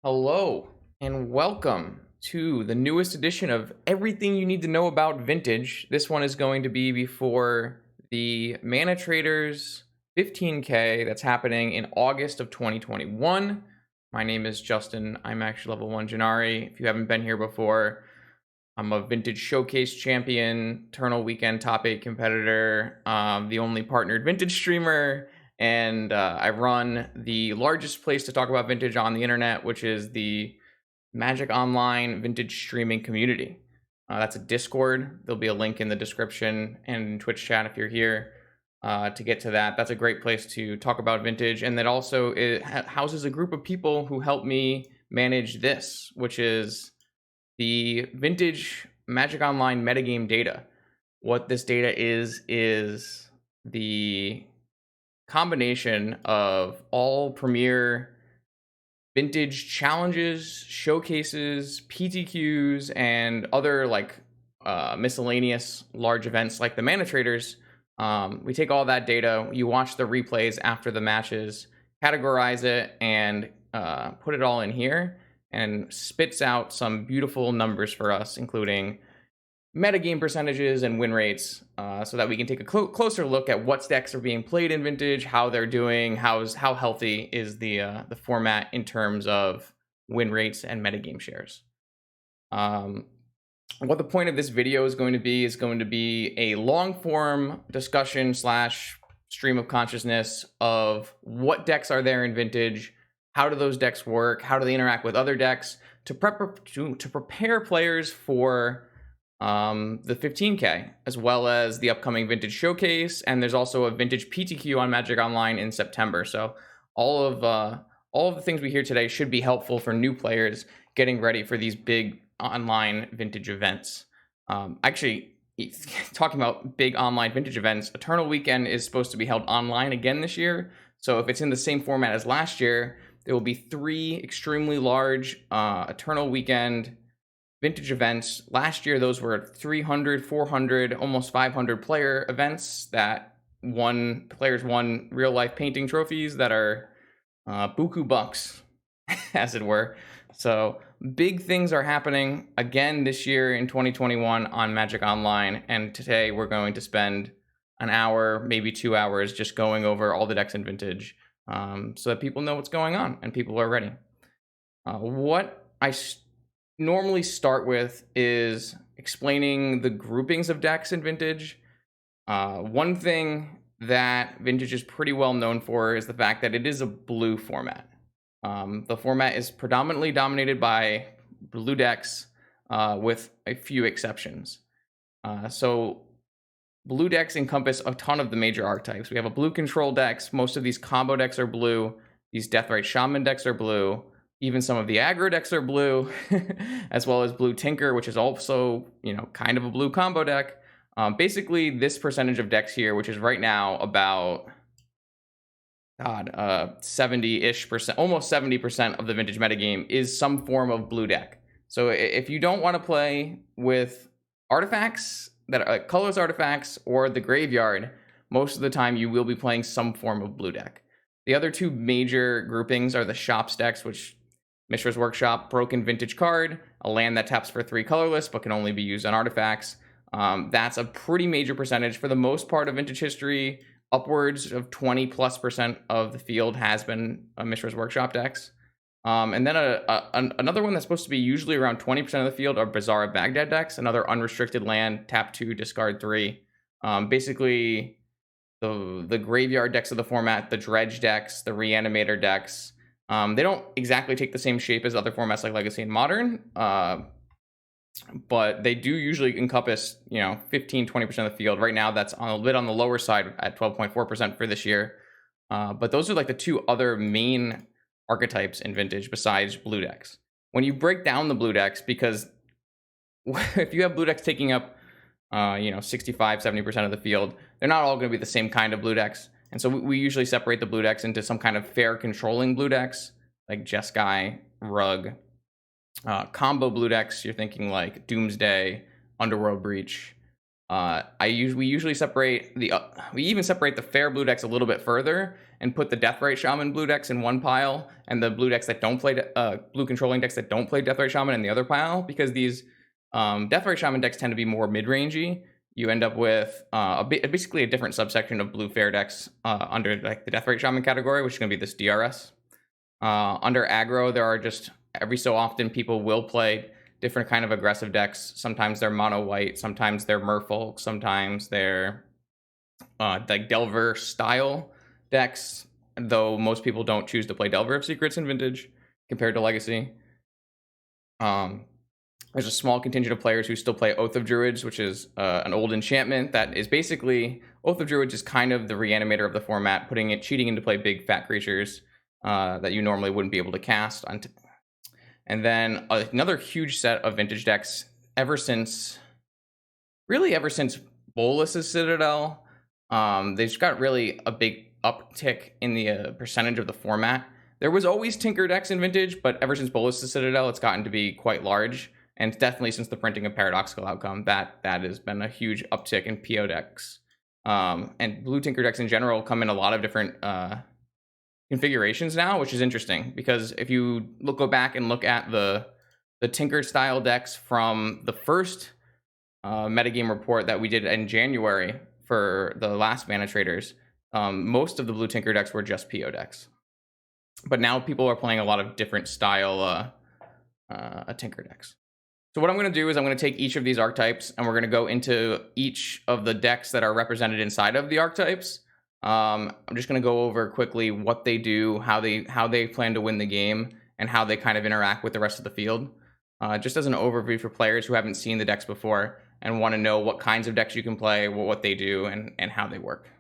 Hello and welcome to the newest edition of everything you need to know about vintage. This one is going to be before the ManaTraders 15K that's happening in August of 2021. My name is Justin. I'm actually level 1 Janari. If you haven't been here before, I'm a vintage showcase champion, Eternal Weekend top 8 competitor, the only partnered vintage streamer, and I run the largest place to talk about vintage on the internet, which is the Magic Online vintage streaming community. That's a Discord. There'll be a link in the description and Twitch chat if you're here to get to that. That's a great place to talk about vintage, and that also it houses a group of people who help me manage this, which is the vintage Magic Online metagame data. What this data is the combination of all premier vintage challenges, showcases, PTQs, and other miscellaneous large events like the ManaTraders. We take all that data, you watch the replays after the matches, categorize it, and put it all in here, and spits out some beautiful numbers for us, including metagame percentages and win rates, so that we can take a closer look at what decks are being played in vintage, how they're doing, how healthy is the format in terms of win rates and metagame shares. What the point of this video is going to be a long form discussion slash stream of consciousness of what decks are there in vintage, how do those decks work, how do they interact with other decks, to prepare players for the 15K, as well as the upcoming vintage showcase, and there's also a vintage PTQ on Magic Online in September. So all of the things we hear today should be helpful for new players getting ready for these big online vintage events. Actually, talking about big online vintage events, Eternal Weekend is supposed to be held online again this year. So if it's in the same format as last year, there will be 3 extremely large Eternal Weekend vintage events. Last year, those were 300, 400, almost 500 player events that players won real life painting trophies that are buku bucks, as it were. So big things are happening again this year in 2021 on Magic Online. And today we're going to spend an hour, maybe 2 hours, just going over all the decks in vintage, so that people know what's going on and people are ready. What I normally start with is explaining the groupings of decks in vintage. One thing that vintage is pretty well known for is the fact that it is a blue format. The format is predominantly dominated by blue decks, with a few exceptions. So blue decks encompass a ton of the major archetypes. We have a blue control decks. Most of these combo decks are blue. These Deathrite Shaman decks are blue. Even some of the aggro decks are blue, as well as blue Tinker, which is also, kind of a blue combo deck. Basically, this percentage of decks here, which is right now about 70-ish percent, almost 70% of the vintage metagame is some form of blue deck. So if you don't want to play with artifacts that are colorless artifacts or the graveyard, most of the time you will be playing some form of blue deck. The other 2 major groupings are the shops decks, which Mishra's Workshop, broken vintage card, a land that taps for 3 colorless but can only be used on artifacts. That's a pretty major percentage. For the most part of vintage history, upwards of 20+% of the field has been Mishra's Workshop decks. And then another one that's supposed to be usually around 20% of the field are Bazaar Baghdad decks, another unrestricted land, tap 2, discard 3. Basically, the graveyard decks of the format, the dredge decks, the reanimator decks. They don't exactly take the same shape as other formats like Legacy and Modern, but they do usually encompass 15-20% of the field. Right now that's a bit on the lower side at 12.4% for this year, but those are like the 2 other main archetypes in vintage besides blue decks. When you break down the blue decks, because if you have blue decks taking up 65-70% of the field, they're not all going to be the same kind of blue decks. And so we usually separate the blue decks into some kind of fair controlling blue decks, like Jeskai, Rug. Combo blue decks, you're thinking like Doomsday, Underworld Breach. We usually separate we even separate the fair blue decks a little bit further and put the Deathrite Shaman blue decks in one pile and the blue decks that don't play blue controlling decks that don't play Deathrite Shaman in the other pile, because these Deathrite Shaman decks tend to be more mid-rangey. You end up with basically a different subsection of blue fair decks under like the Deathrite Shaman category, which is going to be this DRS. Under aggro, there are just every so often people will play different kind of aggressive decks. Sometimes they're mono white, sometimes they're merfolk, sometimes they're like Delver style decks, though most people don't choose to play Delver of Secrets in Vintage compared to Legacy. There's a small contingent of players who still play Oath of Druids, which is an old enchantment that is basically, Oath of Druids is kind of the reanimator of the format, cheating into play big fat creatures that you normally wouldn't be able to cast. And then another huge set of Vintage decks ever since Bolas's Citadel. They've got really a big uptick in the percentage of the format. There was always Tinker decks in Vintage, but ever since Bolas's Citadel, it's gotten to be quite large. And definitely since the printing of Paradoxical Outcome, that has been a huge uptick in PO decks. And blue Tinker decks in general come in a lot of different configurations now, which is interesting, because if you go back and look at the Tinker style decks from the first metagame report that we did in January for the last ManaTraders, most of the blue Tinker decks were just PO decks. But now people are playing a lot of different style Tinker decks. So what I'm going to do is I'm going to take each of these archetypes and we're going to go into each of the decks that are represented inside of the archetypes. I'm just going to go over quickly what they do, how they plan to win the game, and how they kind of interact with the rest of the field. Just as an overview for players who haven't seen the decks before and want to know what kinds of decks you can play, what they do, and how they work.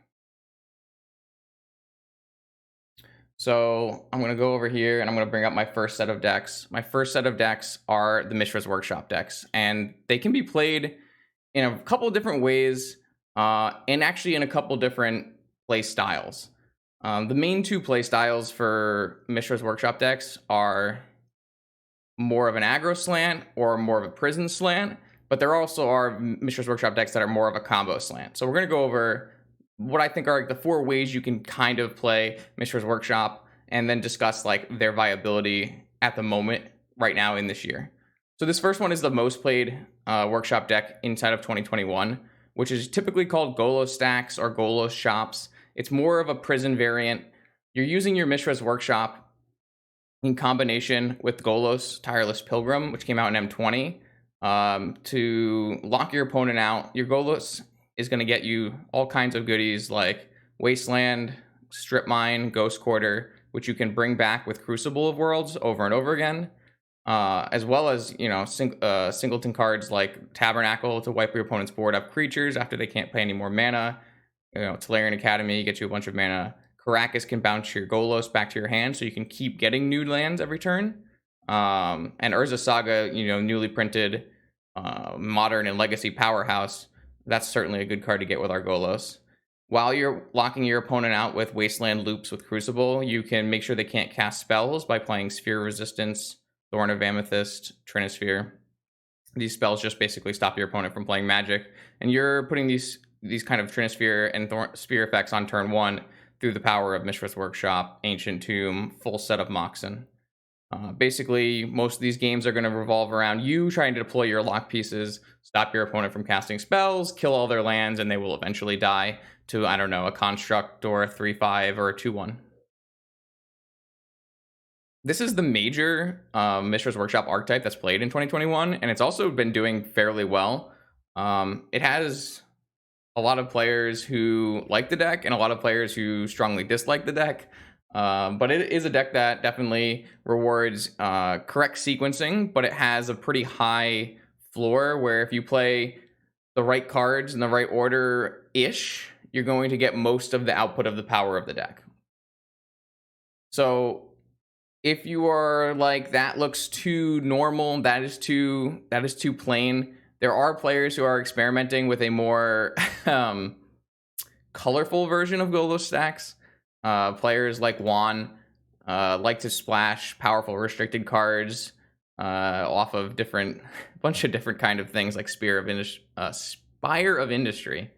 So I'm going to go over here and I'm going to bring up my first set of decks. My first set of decks are the Mishra's Workshop decks, and they can be played in a couple of different ways, and actually in a couple different play styles. The main two play styles for Mishra's Workshop decks are more of an aggro slant or more of a prison slant, but there also are Mishra's Workshop decks that are more of a combo slant. So we're going to go over what I think are like the 4 ways you can kind of play Mishra's Workshop, and then discuss like their viability at the moment right now in this year. So this first one is the most played Workshop deck inside of 2021, which is typically called Golos Stacks or Golos Shops. It's more of a prison variant. You're using your Mishra's Workshop in combination with Golos Tireless Pilgrim, which came out in M20, to lock your opponent out. Your Golos is going to get you all kinds of goodies like Wasteland, Strip Mine, Ghost Quarter, which you can bring back with Crucible of Worlds over and over again, as well as, you know, singleton cards like Tabernacle to wipe your opponent's board up creatures after they can't pay any more mana. You know, Tolarian Academy gets you a bunch of mana. Caracas can bounce your Golos back to your hand so you can keep getting new lands every turn. And Urza Saga, you know, newly printed modern and legacy powerhouse. That's certainly a good card to get with our Golos. While you're locking your opponent out with Wasteland Loops with Crucible, you can make sure they can't cast spells by playing Sphere of Resistance, Thorn of Amethyst, Trinisphere. These spells just basically stop your opponent from playing Magic, and you're putting these kind of Trinisphere and Sphere effects on turn 1 through the power of Mishra's Workshop, Ancient Tomb, full set of Moxen. Basically, most of these games are going to revolve around you trying to deploy your lock pieces, stop your opponent from casting spells, kill all their lands, and they will eventually die to, I don't know, a Construct or a 3/5 or a 2/1. This is the major Mishra's Workshop archetype that's played in 2021, and it's also been doing fairly well. It has a lot of players who like the deck and a lot of players who strongly dislike the deck. But it is a deck that definitely rewards correct sequencing, but it has a pretty high floor where if you play the right cards in the right order-ish, you're going to get most of the output of the power of the deck. So if you are like, that looks too normal, that is too plain, there are players who are experimenting with a more colorful version of Golos Stacks. Players like Juan like to splash powerful restricted cards off of bunch of different kind of things like Spear Spire of Industry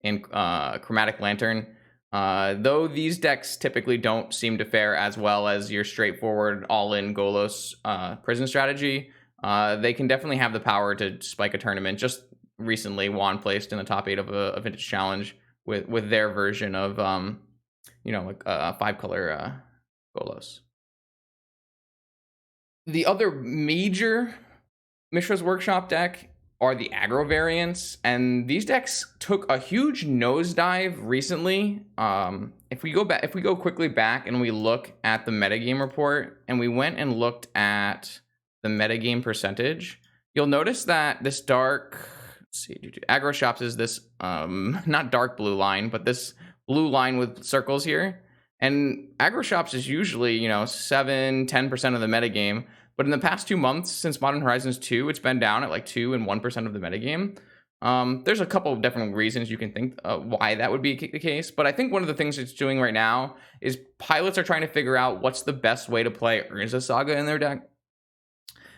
in Chromatic Lantern. Though these decks typically don't seem to fare as well as your straightforward all-in Golos prison strategy, they can definitely have the power to spike a tournament. Just recently, Juan placed in the top 8 of a Vintage Challenge with their version of like 5-color Golos. The other major Mishra's Workshop deck are the aggro variants, and these decks took a huge nosedive recently. If we go quickly back and we look at the metagame report, and we went and looked at the metagame percentage, you'll notice that this aggro shops is this not dark blue line, but this blue line with circles here. And aggro shops is usually 7-10% of the metagame. But in the past 2 months, since Modern Horizons 2, it's been down at like 2 and 1% of the metagame. There's a couple of different reasons you can think why that would be the case. But I think one of the things it's doing right now is pilots are trying to figure out what's the best way to play Urza Saga in their deck.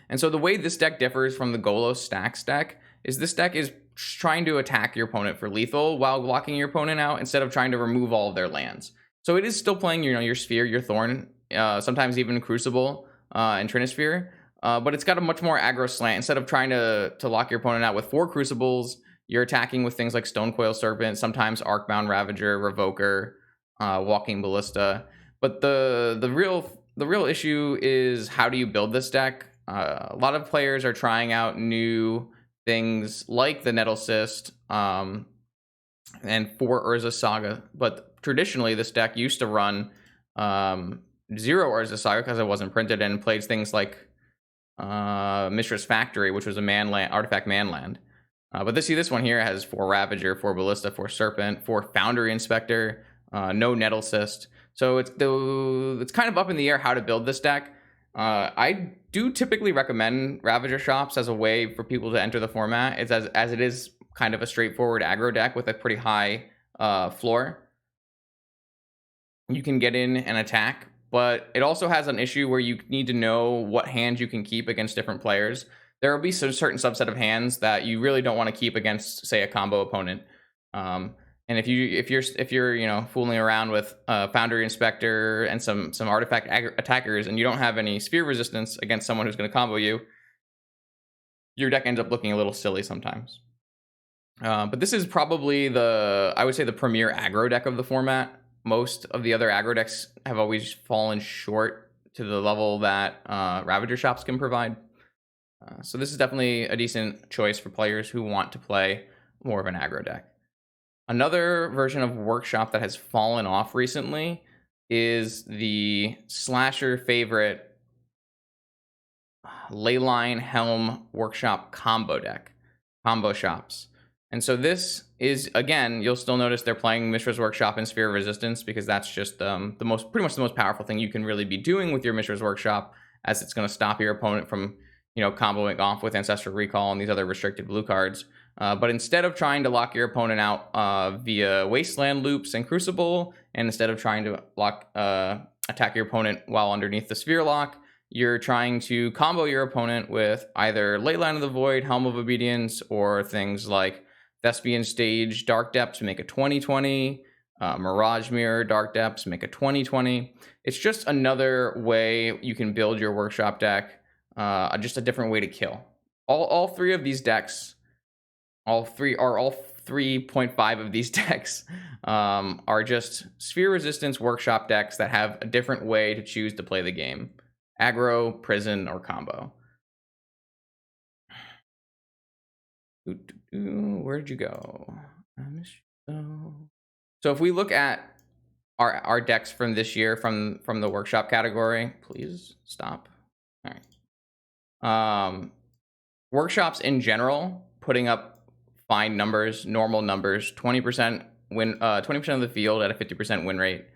And so the way this deck differs from the Golos Stacks deck is this deck is trying to attack your opponent for lethal while blocking your opponent out instead of trying to remove all of their lands. So it is still playing your Sphere, your Thorn, sometimes even Crucible, and Trinisphere, but it's got a much more aggro slant. Instead of trying to lock your opponent out with 4 Crucibles, you're attacking with things like Stonecoil Serpent, sometimes Arcbound Ravager, Revoker, Walking Ballista. But the real issue is, how do you build this deck? A lot of players are trying out new things like the Nettle Cyst and 4 Urza Saga, but traditionally this deck used to run 0 Urza Saga because it wasn't printed, and plays things like Mishra's Factory, which was a artifact manland. But this one here has 4 Ravager, 4 Ballista, 4 Serpent, 4 Foundry Inspector, no Nettle Cyst. So it's kind of up in the air how to build this deck. I do typically recommend Ravager shops as a way for people to enter the format, as it is kind of a straightforward aggro deck with a pretty high floor. You can get in and attack, but it also has an issue where you need to know what hands you can keep against different players. There will be a certain subset of hands that you really don't want to keep against, say, a combo opponent. And if you're fooling around with Foundry Inspector and some artifact attackers, and you don't have any sphere resistance against someone who's going to combo you, your deck ends up looking a little silly sometimes. But this is probably I would say the premier aggro deck of the format. Most of the other aggro decks have always fallen short to the level that Ravager shops can provide. So this is definitely a decent choice for players who want to play more of an aggro deck. Another version of Workshop that has fallen off recently is the slasher favorite Leyline Helm Workshop combo shops. And so this is, again, you'll still notice they're playing Mishra's Workshop and Sphere of Resistance, because that's just pretty much the most powerful thing you can really be doing with your Mishra's Workshop, as it's going to stop your opponent from comboing off with Ancestral Recall and these other restricted blue cards. But instead of trying to lock your opponent out via Wasteland Loops and Crucible, and instead of trying to attack your opponent while underneath the Sphere Lock, you're trying to combo your opponent with either Leyline of the Void, Helm of Obedience, or things like Thespian Stage, Dark Depths, make a 20/20, Mirage Mirror, Dark Depths, make a 20/20. It's just another way you can build your Workshop deck, just a different way to kill. All 3 of these decks, all 3.5 of these decks are just Sphere Resistance Workshop decks that have a different way to choose to play the game. Aggro, prison, or combo. Where'd you go? So if we look at our decks from this year from the Workshop category, please stop. All right. Workshops in general putting up fine numbers, normal numbers, 20% win, 20% of the field at a 50% win rate.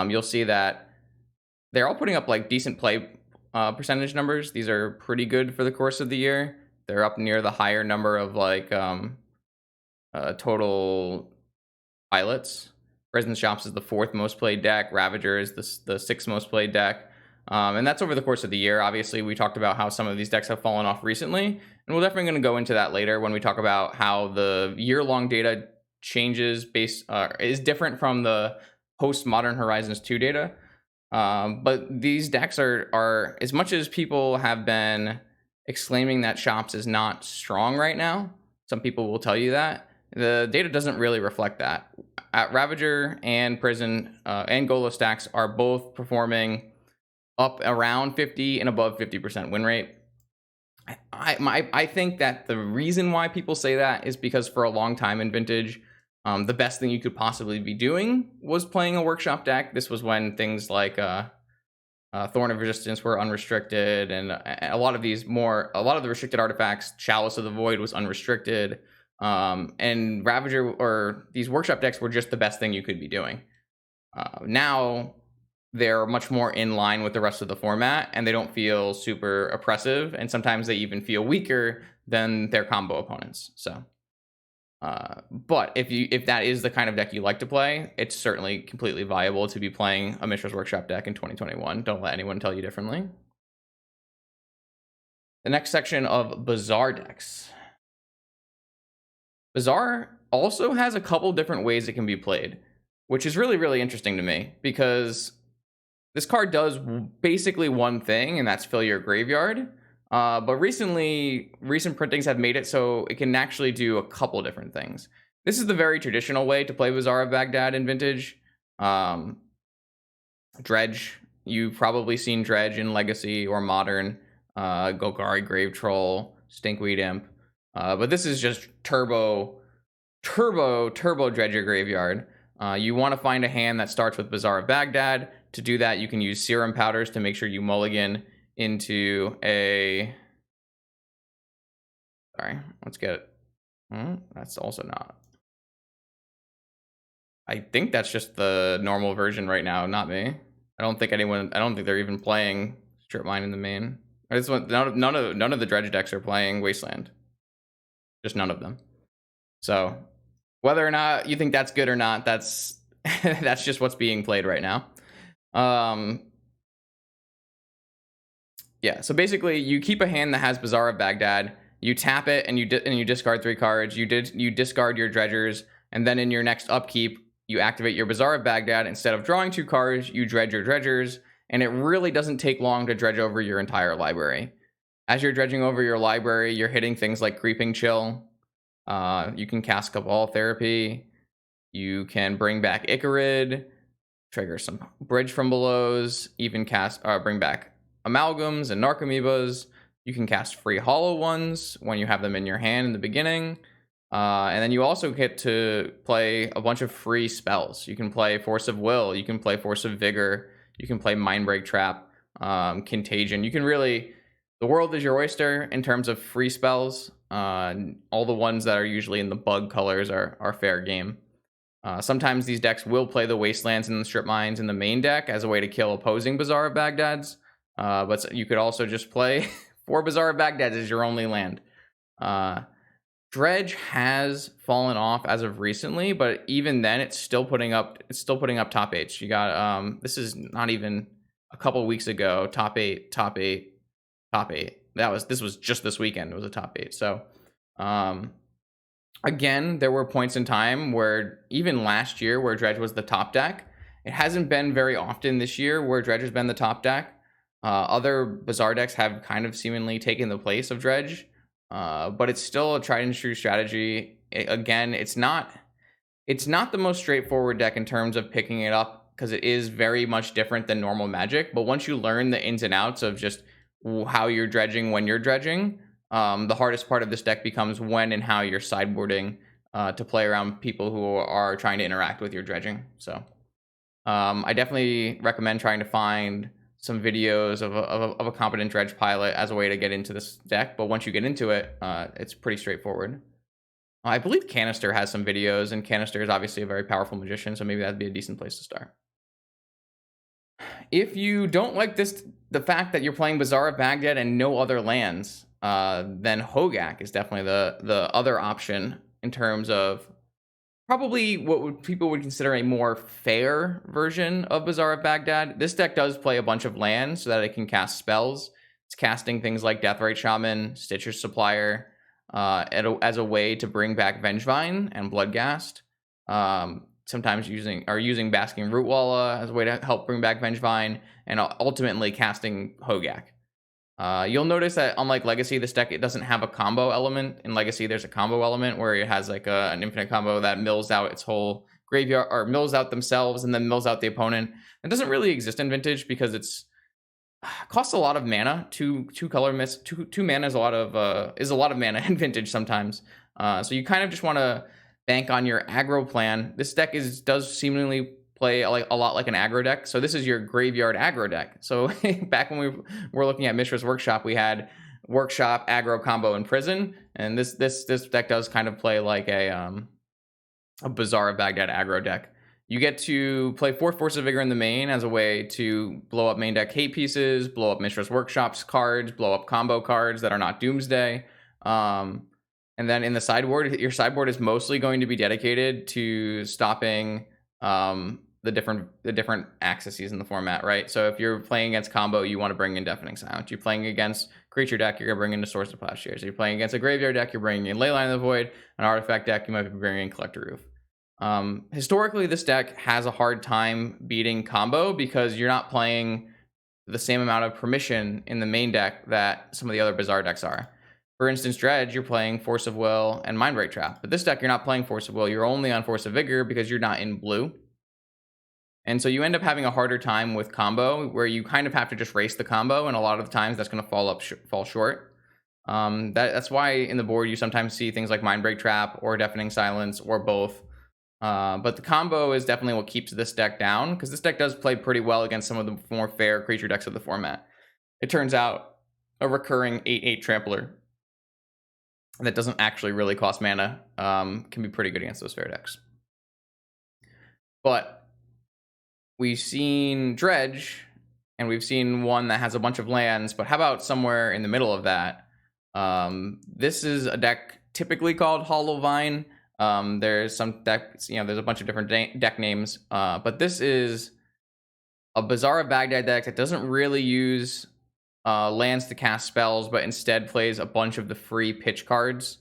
You'll see that they're all putting up like decent play percentage numbers. These are pretty good for the course of the year. They're up near the higher number of like total pilots. Prison Shops is the 4th most played deck. Ravager is the 6th most played deck. And that's over the course of the year. Obviously, we talked about how some of these decks have fallen off recently, and we're definitely going to go into that later when we talk about how the year-long data changes is different from the post-Modern Horizons 2 data. But these decks are, as much as people have been exclaiming that Shops is not strong right now, some people will tell you that, the data doesn't really reflect that. At Ravager and Prison and Golo stacks are both performing up around 50 and above 50% win rate. I think that the reason why people say that is because for a long time in Vintage, the best thing you could possibly be doing was playing a workshop deck. This was when things like Thorn of Resistance were unrestricted, and a lot of the restricted artifacts, Chalice of the Void was unrestricted, and Ravager or these workshop decks were just the best thing you could be doing. Now they're much more in line with the rest of the format, and they don't feel super oppressive, and sometimes they even feel weaker than their combo opponents. So, but if that is the kind of deck you like to play, it's certainly completely viable to be playing a Mishra's Workshop deck in 2021. Don't let anyone tell you differently. The next section of Bazaar decks. Bazaar also has a couple different ways it can be played, which is really, really interesting to me, because this card does basically one thing, and that's fill your graveyard. But recent printings have made it so it can actually do a couple different things. This is the very traditional way to play Bazaar of Baghdad in Vintage. Dredge, you've probably seen Dredge in Legacy or Modern. Golgari Grave Troll, Stinkweed Imp. But this is just turbo Dredge your graveyard. You want to find a hand that starts with Bazaar of Baghdad. To do that, you can use Serum Powders to make sure you mulligan into a... Sorry, let's get it. That's also not... I think that's just the normal version right now, not me. I don't think they're even playing Strip Mine in the main. None of the Dredge decks are playing Wasteland. Just none of them. So whether or not you think that's good or not, that's that's just what's being played right now. Yeah, so basically you keep a hand that has Bazaar of Baghdad, you tap it, and you discard 3 cards. You discard your dredgers, and then in your next upkeep, you activate your Bazaar of Baghdad. Instead of drawing 2 cards, you dredge your dredgers, and it really doesn't take long to dredge over your entire library. As you're dredging over your library, you're hitting things like Creeping Chill. You can cast Cabal Therapy. You can bring back Icarid, trigger some Bridge from Belows, even bring back Amalgams and Narcomoebas. You can cast free Hollow Ones when you have them in your hand in the beginning. And then you also get to play a bunch of free spells. You can play Force of Will. You can play Force of Vigor. You can play Mindbreak Trap, Contagion. You can really... The world is your oyster in terms of free spells. All the ones that are usually in the bug colors are fair game. Sometimes these decks will play the Wastelands and the Strip Mines in the main deck as a way to kill opposing Bazaar of Baghdad's. But you could also just play 4 Bazaar of Baghdad as your only land. Dredge has fallen off as of recently, but even then it's still putting up top 8s. You got this is not even a couple weeks ago, top 8. This was just this weekend. It was a top 8. So again, there were points in time where even last year where Dredge was the top deck. It hasn't been very often this year where Dredge has been the top deck. Other Bazaar decks have kind of seemingly taken the place of Dredge, but it's still a tried and true strategy. Again, it's not the most straightforward deck in terms of picking it up, because it is very much different than normal Magic. But once you learn the ins and outs of just how you're dredging when you're dredging, the hardest part of this deck becomes when and how you're sideboarding to play around people who are trying to interact with your dredging. So I definitely recommend trying to find some videos of a competent dredge pilot as a way to get into this deck. But once you get into it, it's pretty straightforward. I believe Canister has some videos, and Canister is obviously a very powerful magician, so maybe that'd be a decent place to start. If you don't like the fact that you're playing Bazaar of Baghdad and no other lands, then Hogak is definitely the other option in terms of probably what people would consider a more fair version of Bazaar of Baghdad. This deck does play a bunch of lands so that it can cast spells. It's casting things like Deathrite Shaman, Stitcher's Supplier, as a way to bring back Vengevine and Bloodghast. Sometimes using Basking Rootwalla as a way to help bring back Vengevine, and ultimately casting Hogak. You'll notice that unlike Legacy, this deck, it doesn't have a combo element. In Legacy, there's a combo element where it has like an infinite combo that mills out its whole graveyard, or mills out themselves and then mills out the opponent. It doesn't really exist in Vintage because it's costs a lot of mana. Two mana is a lot of mana in Vintage sometimes. So you kind of just want to bank on your aggro plan. This deck does seemingly play a lot like an aggro deck. So this is your graveyard aggro deck. So back when we were looking at Mishra's Workshop, we had Workshop, aggro combo, and Prison. And this deck does kind of play like a Bazaar of Baghdad aggro deck. You get to play 4 Force of Vigor in the main as a way to blow up main deck hate pieces, blow up Mishra's Workshops cards, blow up combo cards that are not Doomsday. And then in the sideboard, your sideboard is mostly going to be dedicated to stopping the different axes in the format, right? So if you're playing against combo, you want to bring in Deafening Silence. You're playing against creature deck, you're going to bring in the Source of Plowshares. If you're playing against a graveyard deck, you're bringing in Leyline of the Void. An artifact deck, you might be bringing in Collector Roof. Historically, this deck has a hard time beating combo because you're not playing the same amount of permission in the main deck that some of the other Bazaar decks are. For instance, Dredge, you're playing Force of Will and Mindbreak Trap. But this deck, you're not playing Force of Will. You're only on Force of Vigor because you're not in blue. And so you end up having a harder time with combo, where you kind of have to just race the combo, and a lot of the times that's going to fall short. That's why in the board you sometimes see things like Mindbreak Trap or Deafening Silence or both. But the combo is definitely what keeps this deck down, because this deck does play pretty well against some of the more fair creature decks of the format. It turns out a recurring 8/8 Trampler that doesn't actually really cost mana can be pretty good against those fair decks. But we've seen Dredge, and we've seen one that has a bunch of lands, but how about somewhere in the middle of that? This is a deck typically called Hollow Vine. There's some decks, there's a bunch of different deck names, but this is a Bazaar of Baghdad deck that doesn't really use lands to cast spells, but instead plays a bunch of the free pitch cards.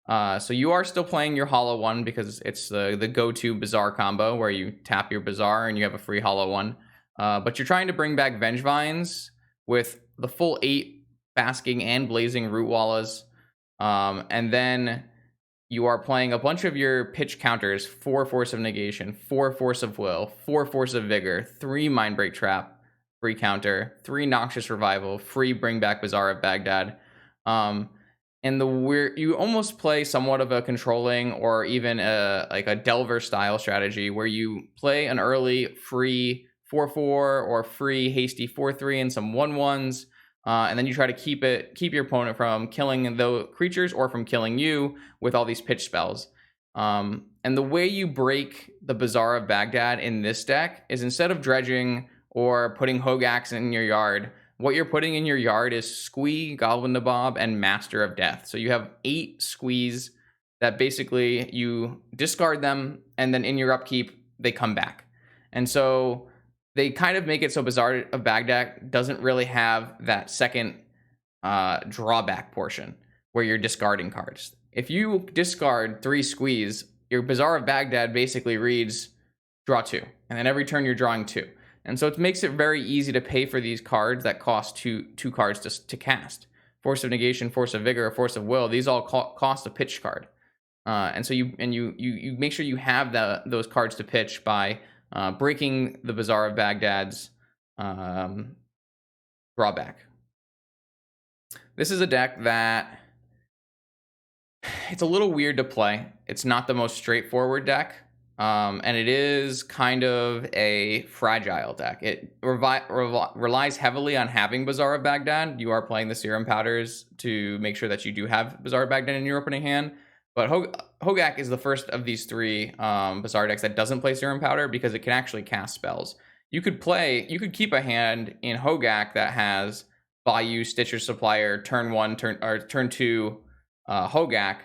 So you are still playing your Hollow one because it's the go-to Bazaar combo where you tap your Bazaar and you have a free Hollow one. But you're trying to bring back Vengevines with the full 8 Basking and Blazing Rootwallas. And then you are playing a bunch of your pitch counters: 4 Force of Negation, 4 Force of Will, 4 Force of Vigor, 3 Mindbreak Trap, free counter, 3 Noxious Revival, free bring back Bazaar of Baghdad. And you almost play somewhat of a controlling or even a Delver style strategy where you play an early free 4/4 or free hasty 4/3 and some 1/1s, and then you try to keep your opponent from killing the creatures or from killing you with all these pitch spells. And the way you break the Bazaar of Baghdad in this deck is, instead of dredging or putting Hogaks in your yard, what you're putting in your yard is Squee, Goblin Nabob, and Master of Death. So you have 8 Squees that basically you discard them, and then in your upkeep, they come back. And so they kind of make it so Bazaar of Baghdad doesn't really have that second drawback portion where you're discarding cards. If you discard 3 Squees, your Bazaar of Baghdad basically reads draw 2, and then every turn you're drawing 2. And so it makes it very easy to pay for these cards that cost two cards to cast. Force of Negation, Force of Vigor, or Force of Will, these all cost a pitch card. And so you make sure you have those cards to pitch by breaking the Bazaar of Baghdad's drawback. This is a deck that it's a little weird to play. It's not the most straightforward deck. And it is kind of a fragile deck. It relies heavily on having Bazaar of Baghdad. You are playing the Serum Powders to make sure that you do have Bazaar of Baghdad in your opening hand. But Hogak is the first of these 3 Bazaar decks that doesn't play Serum Powder because it can actually cast spells. You could keep a hand in Hogak that has Bayou, Stitcher's Supplier, turn 2 Hogak.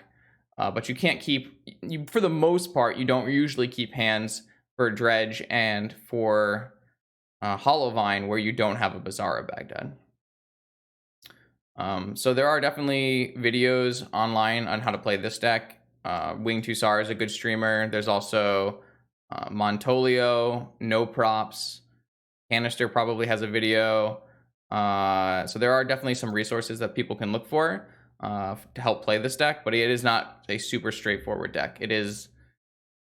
But you can't keep, for the most part, you don't usually keep hands for Dredge and for Hollowvine where you don't have a Bazaar of Baghdad. So there are definitely videos online on how to play this deck. Wing Tusar is a good streamer. There's also Montolio, No Props, Canister probably has a video. So there are definitely some resources that people can look for to help play this deck, but it is not a super straightforward deck. It is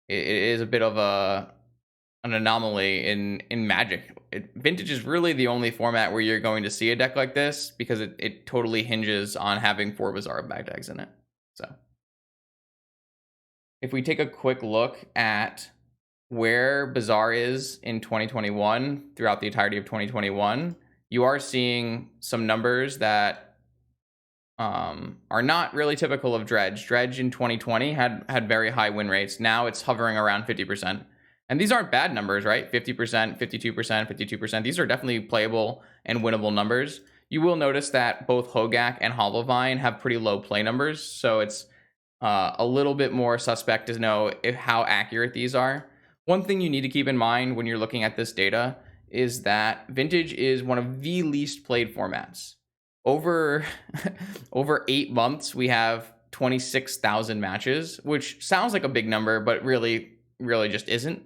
a bit of an anomaly in Magic. Vintage is really the only format where you're going to see a deck like this because it totally hinges on having 4 Bazaar of Bagdads in it. So if we take a quick look at where Bazaar is in 2021 throughout the entirety of 2021, you are seeing some numbers that are not really typical of Dredge. Dredge in 2020 had very high win rates. Now it's hovering around 50%. And these aren't bad numbers, right? 50%, 52%, 52%. These are definitely playable and winnable numbers. You will notice that both Hogak and Hollowvine have pretty low play numbers, so it's a little bit more suspect to know how accurate these are. One thing you need to keep in mind when you're looking at this data is that Vintage is one of the least played formats. Over 8 months, we have 26,000 matches, which sounds like a big number, but really just isn't.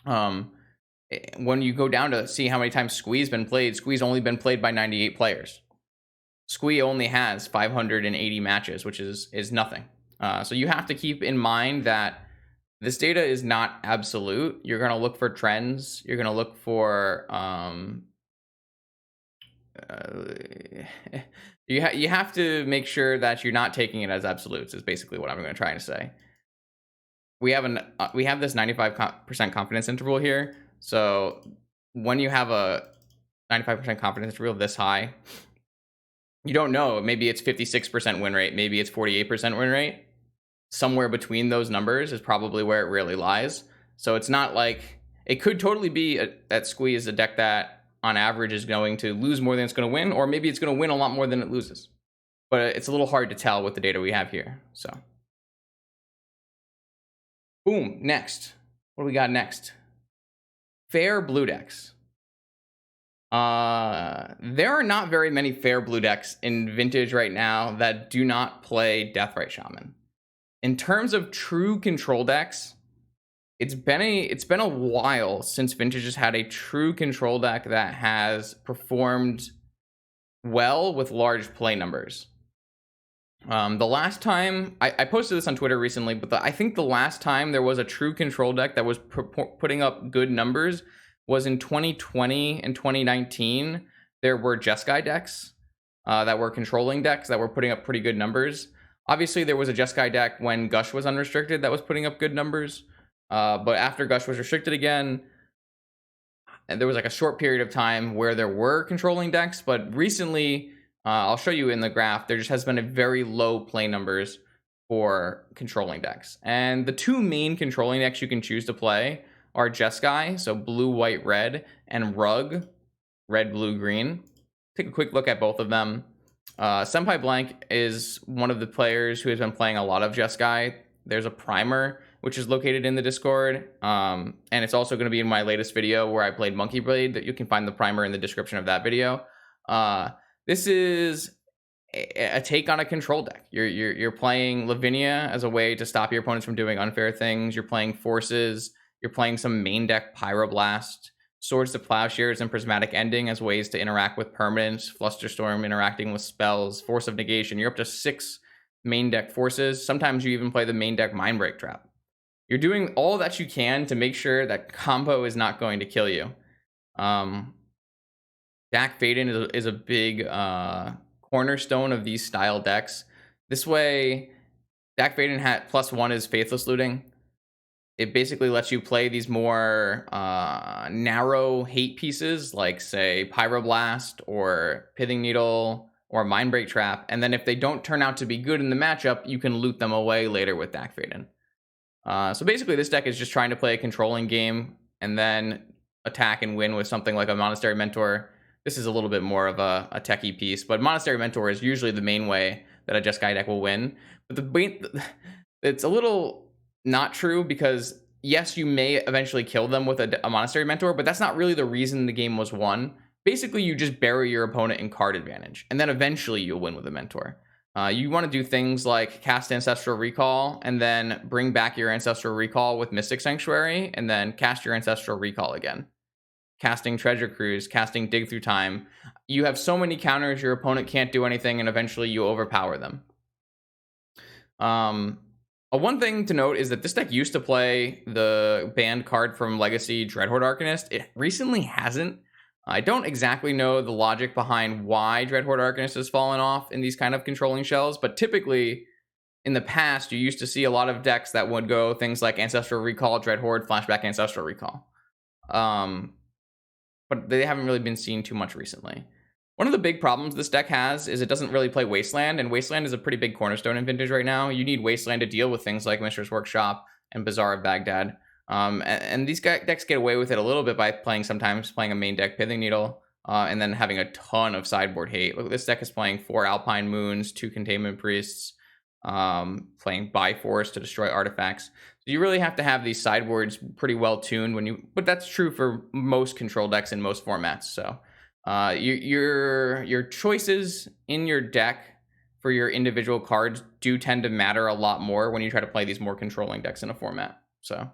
When you go down to see how many times Squee's been played, Squee's only been played by 98 players. Squee only has 580 matches, which is nothing. So you have to keep in mind that this data is not absolute. You're going to look for trends. You're going to look for you have to make sure that you're not taking it as absolutes. Is basically what I'm going to try to say. We have this 95% confidence interval here. So when you have a 95% confidence interval this high, you don't know. Maybe it's 56% win rate. Maybe it's 48% win rate. Somewhere between those numbers is probably where it really lies. So it's not like it could totally be that Squee is a deck that on average is going to lose more than it's going to win, or maybe it's going to win a lot more than it loses. But it's a little hard to tell with the data we have here. So. Boom, next. What do we got next? Fair blue decks. There are not very many fair blue decks in Vintage right now that do not play Deathrite Shaman. In terms of true control decks, it's been a while since Vintage has had a true control deck that has performed well with large play numbers. The last time I posted this on Twitter recently, but I think the last time there was a true control deck that was putting up good numbers was in 2020 and 2019. There were Jeskai decks that were controlling decks that were putting up pretty good numbers. Obviously, there was a Jeskai deck when Gush was unrestricted that was putting up good numbers. But after Gush was restricted again, and there was like a short period of time where there were controlling decks, but recently, I'll show you in the graph, there just has been a very low play numbers for controlling decks. And the 2 main controlling decks you can choose to play are Jeskai, so blue, white, red, and Rug, red, blue, green. Take a quick look at both of them. Senpai Blank is one of the players who has been playing a lot of Jeskai. There's a primer, which is located in the Discord. And it's also going to be in my latest video where I played Monkey Blade. That you can find the primer in the description of that video. This is a take on a control deck. You're playing Lavinia as a way to stop your opponents from doing unfair things. You're playing Forces. You're playing some main deck Pyroblast, Swords to Plowshares, and Prismatic Ending as ways to interact with permanents. Flusterstorm interacting with spells. Force of Negation. You're up to 6 main deck forces. Sometimes you even play the main deck Mindbreak Trap. You're doing all that you can to make sure that combo is not going to kill you. Dak Faden is a big cornerstone of these style decks. This way, Dak Faden had +1 is Faithless Looting. It basically lets you play these more narrow hate pieces, like, say, Pyroblast or Pithing Needle or Mindbreak Trap. And then if they don't turn out to be good in the matchup, you can loot them away later with Dak Faden. So basically, this deck is just trying to play a controlling game and then attack and win with something like a Monastery Mentor. This is a little bit more of a techie piece, but Monastery Mentor is usually the main way that a Jeskai deck will win. But it's a little not true, because yes, you may eventually kill them with a Monastery Mentor, but that's not really the reason the game was won. Basically, you just bury your opponent in card advantage, and then eventually you'll win with a Mentor. You want to do things like cast Ancestral Recall, and then bring back your Ancestral Recall with Mystic Sanctuary, and then cast your Ancestral Recall again. Casting Treasure Cruise, casting Dig Through Time. You have so many counters, your opponent can't do anything, and eventually you overpower them. One thing to note is that this deck used to play the banned card from Legacy, Dreadhorde Arcanist. It recently hasn't. I don't exactly know the logic behind why Dreadhorde Arcanist has fallen off in these kind of controlling shells, but typically in the past you used to see a lot of decks that would go things like Ancestral Recall, Dreadhorde, Flashback Ancestral Recall. But they haven't really been seen too much recently. One of the big problems this deck has is it doesn't really play Wasteland, and Wasteland is a pretty big cornerstone in Vintage right now. You need Wasteland to deal with things like Mishra's Workshop and Bazaar of Baghdad. And these decks get away with it a little bit by sometimes playing a main deck Pithing Needle, and then having a ton of sideboard hate. Look, this deck is playing 4 Alpine Moons, 2 Containment Priests, playing Bifrost to destroy artifacts. So you really have to have these sideboards pretty well tuned but that's true for most control decks in most formats. So your choices in your deck for your individual cards do tend to matter a lot more when you try to play these more controlling decks in a format. So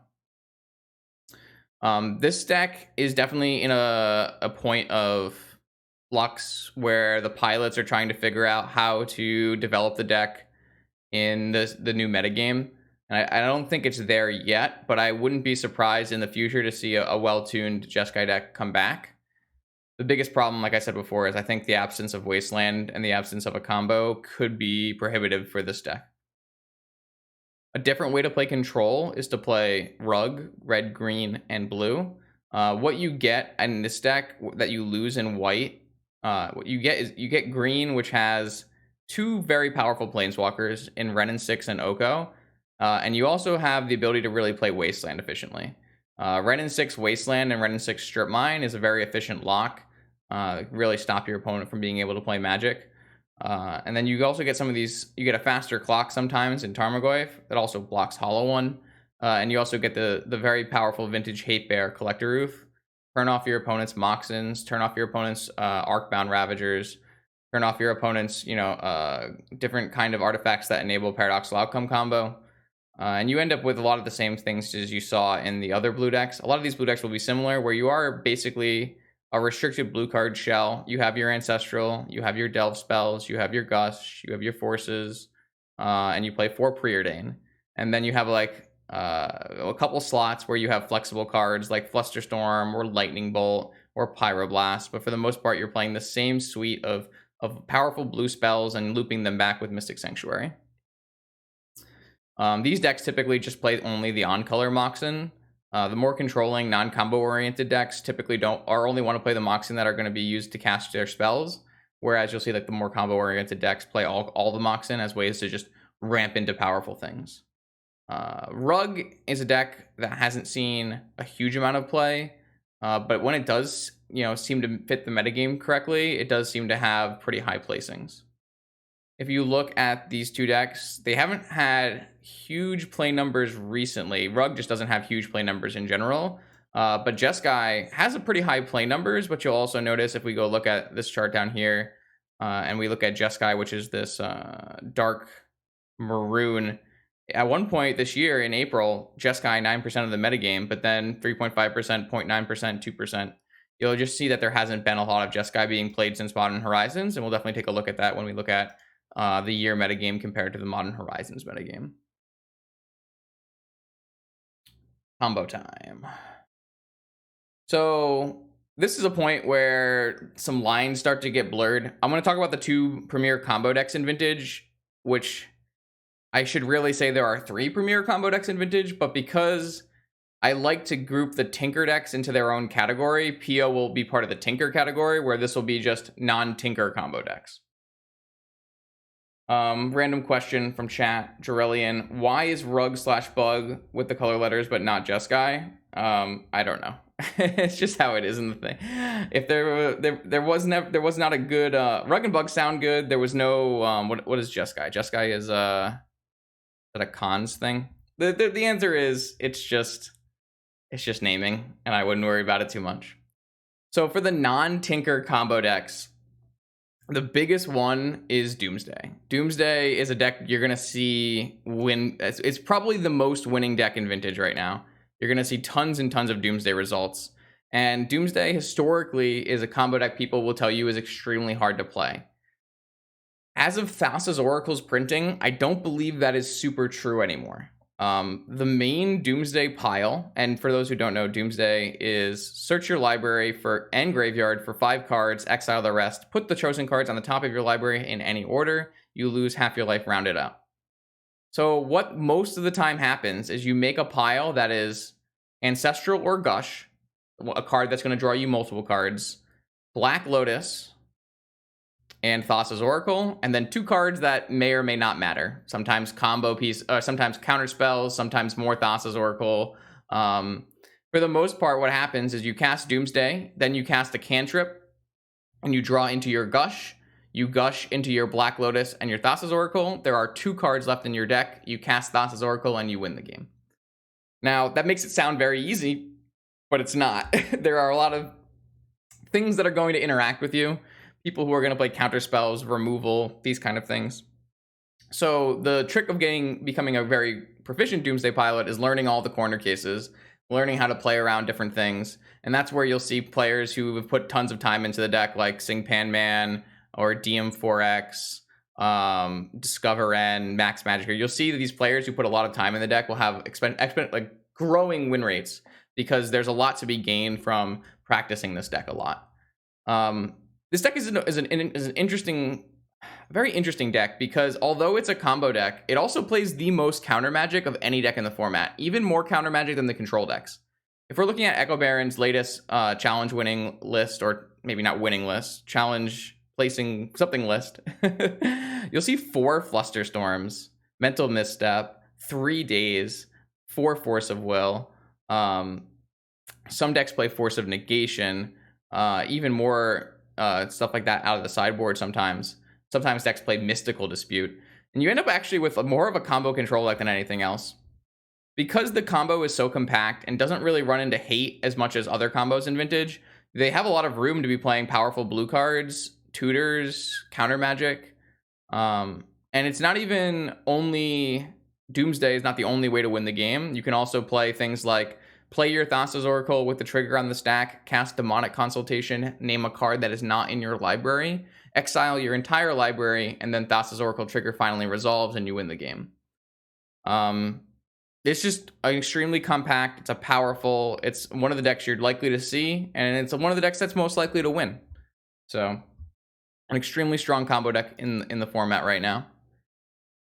this deck is definitely in a point of flux where the pilots are trying to figure out how to develop the deck in the new metagame. And I don't think it's there yet, but I wouldn't be surprised in the future to see a well-tuned Jeskai deck come back. The biggest problem, like I said before, is I think the absence of Wasteland and the absence of a combo could be prohibitive for this deck. A different way to play Control is to play Rug, red, green, and blue. What you get in this deck that you lose in white, what you get is you get green, which has 2 very powerful Planeswalkers in Renin 6 and Oko. And you also have the ability to really play Wasteland efficiently. Renin 6 Wasteland and Renin 6 Strip Mine is a very efficient lock. Really stop your opponent from being able to play Magic. And then you also get some of these, you get a faster clock sometimes in Tarmogoyf that also blocks Hollow One. And you also get the very powerful Vintage Hate Bear Collector Roof. Turn off your opponent's Moxins, turn off your opponent's Arcbound Ravagers, turn off your opponent's, different kind of artifacts that enable Paradoxical Outcome combo. And you end up with a lot of the same things as you saw in the other blue decks. A lot of these blue decks will be similar, where you are basically a restricted blue card shell. You have your Ancestral, you have your Delve spells, you have your Gush, you have your Forces, and you play 4 Preordain. And then you have like a couple slots where you have flexible cards like Flusterstorm or Lightning Bolt or Pyroblast. But for the most part, you're playing the same suite of powerful blue spells and looping them back with Mystic Sanctuary. These decks typically just play only the on-color Moxen. The more controlling, non-combo oriented decks typically only want to play the Moxen that are going to be used to cast their spells. Whereas you'll see like the more combo oriented decks play all the Moxen as ways to just ramp into powerful things. Rug is a deck that hasn't seen a huge amount of play, but when it does, seem to fit the metagame correctly, it does seem to have pretty high placings. If you look at these 2 decks, they haven't had huge play numbers recently. Rug just doesn't have huge play numbers in general. But Jeskai has a pretty high play numbers, but you'll also notice if we go look at this chart down here, and we look at Jeskai, which is this dark maroon. At one point this year in April, Jeskai 9% of the metagame, but then 3.5%, 0.9%, 2%. You'll just see that there hasn't been a lot of Jeskai being played since Modern Horizons, and we'll definitely take a look at that when we look at the year metagame compared to the Modern Horizons metagame. Combo time. So this is a point where some lines start to get blurred. I'm going to talk about the 2 premier combo decks in Vintage, which I should really say there are 3 premier combo decks in Vintage, but because I like to group the Tinker decks into their own category, PO will be part of the Tinker category, where this will be just non-Tinker combo decks. Random question from chat, Jarelian. Why is rug/bug with the color letters but not just guy? I don't know. It's just how it is in the thing. If there was not a good rug and bug sound good. There was no what is just guy? Just guy is that a cons thing? The answer is it's just naming, and I wouldn't worry about it too much. So for the non-tinker combo decks, the biggest one is Doomsday. Doomsday is a deck you're going to see win. It's probably the most winning deck in Vintage right now. You're going to see tons and tons of Doomsday results. And Doomsday historically is a combo deck people will tell you is extremely hard to play. As of Thassa's Oracle's printing, I don't believe that is super true anymore. The main Doomsday pile, and for those who don't know, Doomsday is search your library and graveyard for 5 cards, exile the rest, put the chosen cards on the top of your library in any order, you lose half your life rounded up. So what most of the time happens is you make a pile that is Ancestral or Gush, a card that's going to draw you multiple cards, Black Lotus, and Thassa's Oracle, and then 2 cards that may or may not matter. Sometimes combo piece, sometimes counter spells, sometimes more Thassa's Oracle. For the most part, what happens is you cast Doomsday, then you cast a cantrip, and you draw into your Gush. You Gush into your Black Lotus and your Thassa's Oracle. There are 2 cards left in your deck. You cast Thassa's Oracle, and you win the game. Now, that makes it sound very easy, but it's not. There are a lot of things that are going to interact with you. People who are going to play counter spells, removal, these kind of things. So the trick of becoming a very proficient Doomsday pilot is learning all the corner cases, learning how to play around different things. And that's where you'll see players who have put tons of time into the deck, like Sing Pan Man or DM4X, Discover N, Max Magic. You'll see that these players who put a lot of time in the deck will have like growing win rates because there's a lot to be gained from practicing this deck a lot. This deck is an interesting, very interesting deck because although it's a combo deck, it also plays the most counter magic of any deck in the format, even more counter magic than the control decks. If we're looking at Echo Baron's latest challenge winning list, or maybe not winning list, challenge placing something list, you'll see 4 Flusterstorms, Mental Misstep, 3 Days, 4 Force of Will. Some decks play Force of Negation, even more stuff like that out of the sideboard sometimes. Sometimes decks play Mystical Dispute. And you end up actually with more of a combo control deck than anything else. Because the combo is so compact and doesn't really run into hate as much as other combos in Vintage, they have a lot of room to be playing powerful blue cards, tutors, counter magic. And it's not even only... Doomsday is not the only way to win the game. You can also play things like play your Thassa's Oracle with the trigger on the stack, cast Demonic Consultation, name a card that is not in your library, exile your entire library, and then Thassa's Oracle trigger finally resolves and you win the game. It's just extremely compact. It's it's one of the decks you're likely to see, and it's one of the decks that's most likely to win. So, an extremely strong combo deck in the format right now.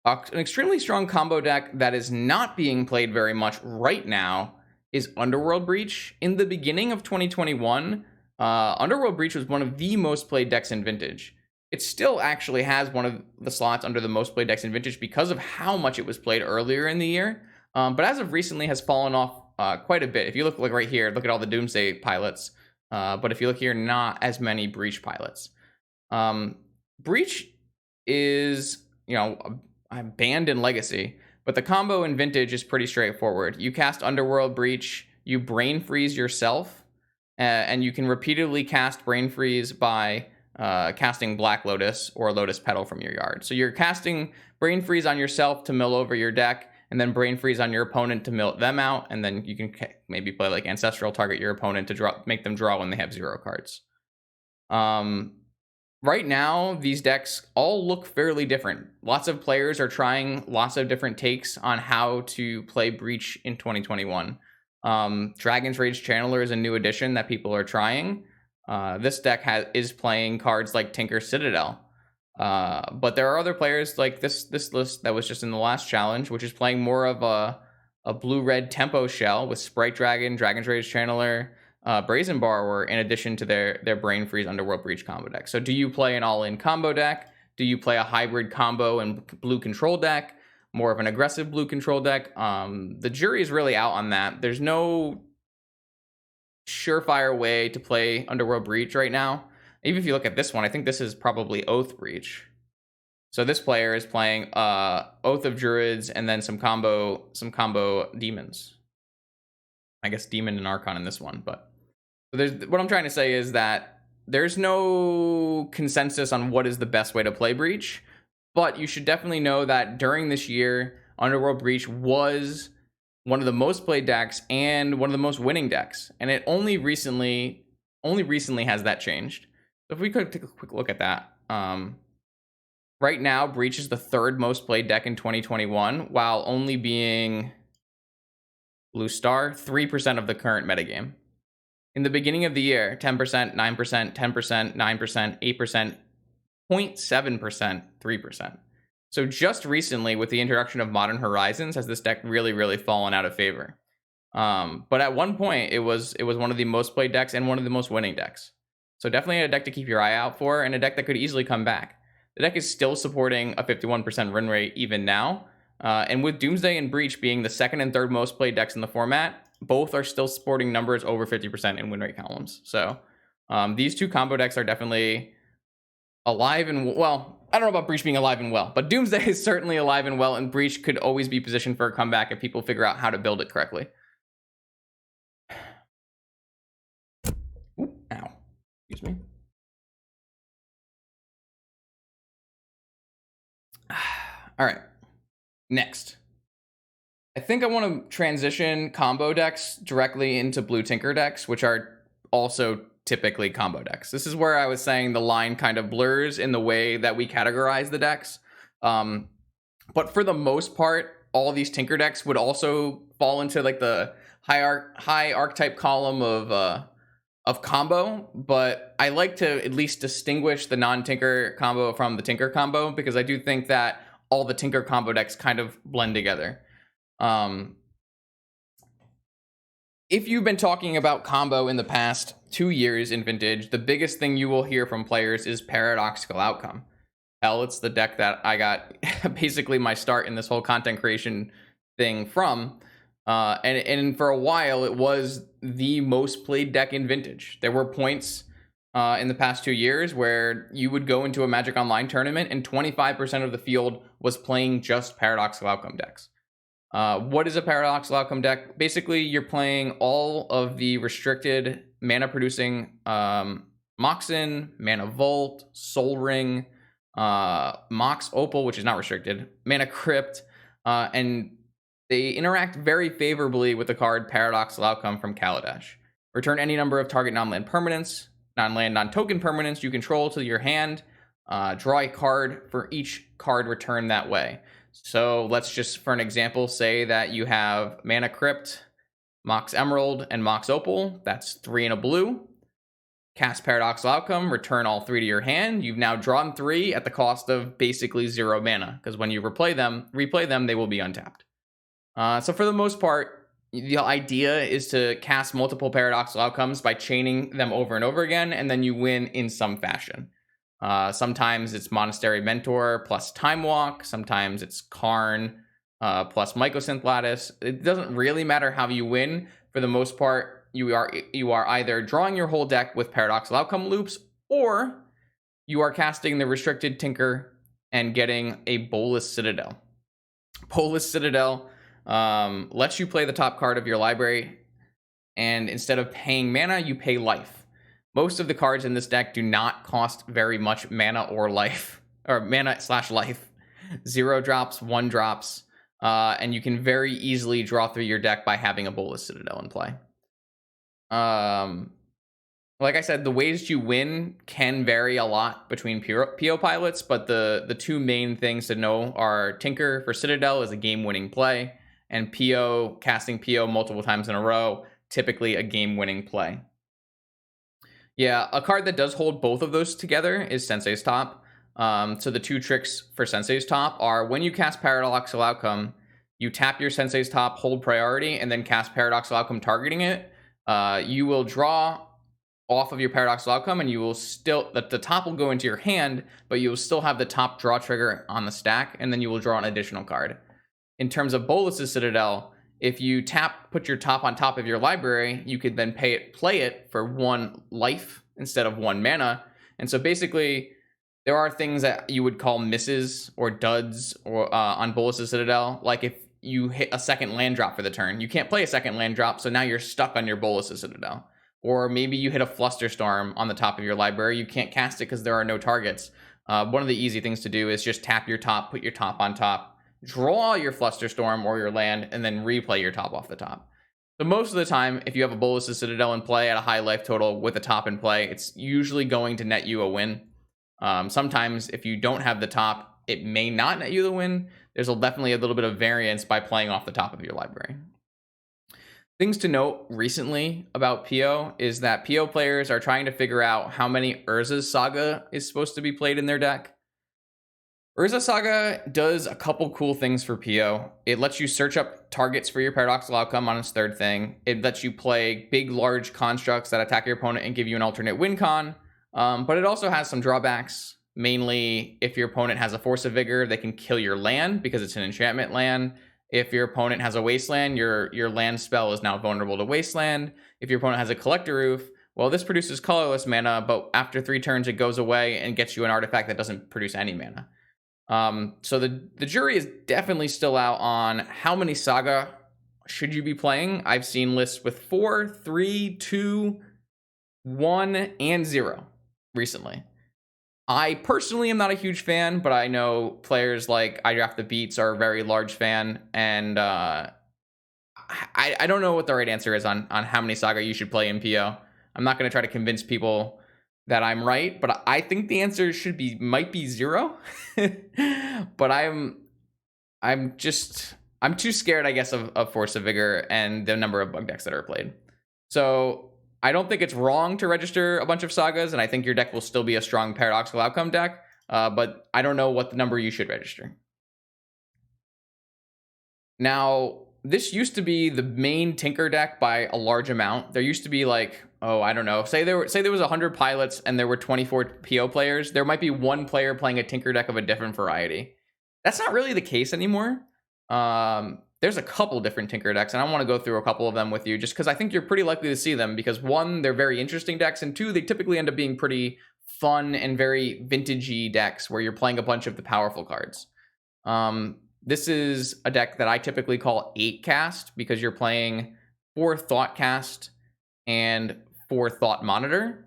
An extremely strong combo deck that is not being played very much right now is Underworld Breach. In the beginning of 2021, Underworld Breach was one of the most played decks in Vintage. It still actually has one of the slots under the most played decks in Vintage because of how much it was played earlier in the year. But as of recently has fallen off quite a bit. If you look like right here, look at all the Doomsday pilots. But if you look here, not as many Breach pilots. Breach is, banned in Legacy, but the combo in Vintage is pretty straightforward. You cast Underworld Breach, you Brain Freeze yourself, and you can repeatedly cast Brain Freeze by casting Black Lotus or Lotus Petal from your yard. So you're casting Brain Freeze on yourself to mill over your deck, and then Brain Freeze on your opponent to mill them out, and then you can maybe play like Ancestral, target your opponent to make them draw when they have 0 cards. Right now, these decks all look fairly different. Lots of players are trying lots of different takes on how to play Breach in 2021. Dragon's Rage Channeler is a new addition that people are trying. This deck is playing cards like Tinker Citadel. But there are other players like this list that was just in the last challenge, which is playing more of a blue-red tempo shell with Sprite Dragon, Dragon's Rage Channeler, Brazen Borrower, in addition to their Brain Freeze Underworld Breach combo deck. So do you play an all-in combo deck? Do you play a hybrid combo and blue control deck, more of an aggressive blue control deck? The jury is really out on that. There's no surefire way to play Underworld Breach right now. Even if you look at this one, I think this is probably Oath Breach. So this player is playing Oath of Druids and then some combo demons. I guess Demon and Archon in this one, but what I'm trying to say is that there's no consensus on what is the best way to play Breach, but you should definitely know that during this year, Underworld Breach was one of the most played decks and one of the most winning decks, and it only recently has that changed. So if we could take a quick look at that. Right now, Breach is the third most played deck in 2021, while only being Blue Star 3% of the current metagame. In the beginning of the year, 10%, 9%, 10%, 9%, 8%, 0.7%, 3%. So just recently, with the introduction of Modern Horizons, has this deck really fallen out of favor. But at one point, it was one of the most played decks and one of the most winning decks. So definitely a deck to keep your eye out for, and a deck that could easily come back. The deck is still supporting a 51% win rate even now. And with Doomsday and Breach being the second and third most played decks in the format, both are still sporting numbers over 50% in win rate columns. So these two combo decks are definitely alive and well. I don't know about Breach being alive and well, but Doomsday is certainly alive and well, and Breach could always be positioned for a comeback if people figure out how to build it correctly. Ooh, ow. Excuse me. All right. Next. I think I want to transition combo decks directly into Blue Tinker decks, which are also typically combo decks. This is where I was saying the line kind of blurs in the way that we categorize the decks. But for the most part, all these Tinker decks would also fall into like the high archetype column of combo, but I like to at least distinguish the non-Tinker combo from the Tinker combo, because I do think that all the Tinker combo decks kind of blend together. If you've been talking about combo in the past 2 years in Vintage, the biggest thing you will hear from players is Paradoxical Outcome. Hell, it's the deck that I got basically my start in this whole content creation thing from. And for a while, it was the most played deck in Vintage. There were points in the past 2 years where you would go into a Magic Online tournament and 25% of the field was playing just Paradoxical Outcome decks. What is a Paradoxical Outcome deck? Basically, you're playing all of the restricted mana-producing Moxen, Mana Vault, Soul Ring, Mox Opal, which is not restricted, Mana Crypt, and they interact very favorably with the card Paradoxical Outcome from Kaladesh. Return any number of target non-land permanents, non-land, non-token permanents you control to your hand. Draw a card for each card returned that way. So let's just, for an example, say that you have Mana Crypt, Mox Emerald, and Mox Opal. That's 3 and a blue. Cast Paradoxical Outcome, return all 3 to your hand. You've now drawn 3 at the cost of basically 0 mana, because when you replay them, they will be untapped. So for the most part, the idea is to cast multiple Paradoxical Outcomes by chaining them over and over again, and then you win in some fashion. Sometimes it's Monastery Mentor plus Time Walk. Sometimes it's Karn plus Mycosynth Lattice. It doesn't really matter how you win. For the most part, you are either drawing your whole deck with Paradoxical Outcome loops, or you are casting the restricted Tinker and getting a Bolus Citadel. Bolus Citadel lets you play the top card of your library, and instead of paying mana, you pay life. Most of the cards in this deck do not cost very much mana or life, or mana/life. 0 drops, 1 drops, and you can very easily draw through your deck by having a Bolus Citadel in play. Like I said, the ways you win can vary a lot between PO pilots, but the 2 main things to know are Tinker for Citadel is a game-winning play, and PO, casting PO multiple times in a row, typically a game-winning play. Yeah, a card that does hold both of those together is Sensei's Top. So the 2 tricks for Sensei's Top are when you cast Paradoxical Outcome, you tap your Sensei's Top, hold priority, and then cast Paradoxical Outcome targeting it. You will draw off of your paradoxical outcome, and you will still, the top will go into your hand, but you will still have the top draw trigger on the stack, and then you will draw an additional card. In terms of Bolas's Citadel, if you put your top on top of your library, you could then play it for 1 life instead of 1 mana. And so basically, there are things that you would call misses or duds or on Bolas's Citadel. Like if you hit a second land drop for the turn, you can't play a second land drop, so now you're stuck on your Bolas's Citadel. Or maybe you hit a Flusterstorm on the top of your library. You can't cast it because there are no targets. One of the easy things to do is just tap your top, put your top on top, draw your Flusterstorm or your land, and then replay your top off the top. So most of the time, if you have a Bolas's Citadel in play at a high life total with a top in play, it's usually going to net you a win. Sometimes if you don't have the top, it may not net you the win. There's definitely a little bit of variance by playing off the top of your library. Things to note recently about PO is that PO players are trying to figure out how many Urza's Saga is supposed to be played in their deck. Urza's Saga does a couple cool things for PO. It lets you search up targets for your paradoxical outcome on its 3rd thing. It lets you play big, large constructs that attack your opponent and give you an alternate win con. But it also has some drawbacks. Mainly, if your opponent has a Force of Vigor, they can kill your land because it's an enchantment land. If your opponent has a Wasteland, your land spell is now vulnerable to Wasteland. If your opponent has a Collector Roof, well, this produces colorless mana, but after 3 turns, it goes away and gets you an artifact that doesn't produce any mana. So the jury is definitely still out on how many Saga should you be playing. I've seen lists with 4, 3, 2, 1, and 0 recently. I personally am not a huge fan, but I know players like I Draft the Beats are a very large fan, and I don't know what the right answer is on how many Saga you should play in PO. I'm not going to try to convince people that I'm right, but I think the answer might be 0. But I'm too scared, I guess, of Force of Vigor and the number of bug decks that are played. So I don't think it's wrong to register a bunch of Sagas, and I think your deck will still be a strong paradoxical outcome deck, but I don't know what the number you should register. Now, this used to be the main Tinker deck by a large amount. There used to be like, I don't know, say there was 100 pilots and there were 24 PO players. There might be 1 player playing a Tinker deck of a different variety. That's not really the case anymore. There's a couple different Tinker decks, and I want to go through a couple of them with you just because I think you're pretty likely to see them because 1, they're very interesting decks, and 2, they typically end up being pretty fun and very vintagey decks where you're playing a bunch of the powerful cards. This is a deck that I typically call 8 cast because you're playing 4 Thought Cast and 4 Thought Monitor.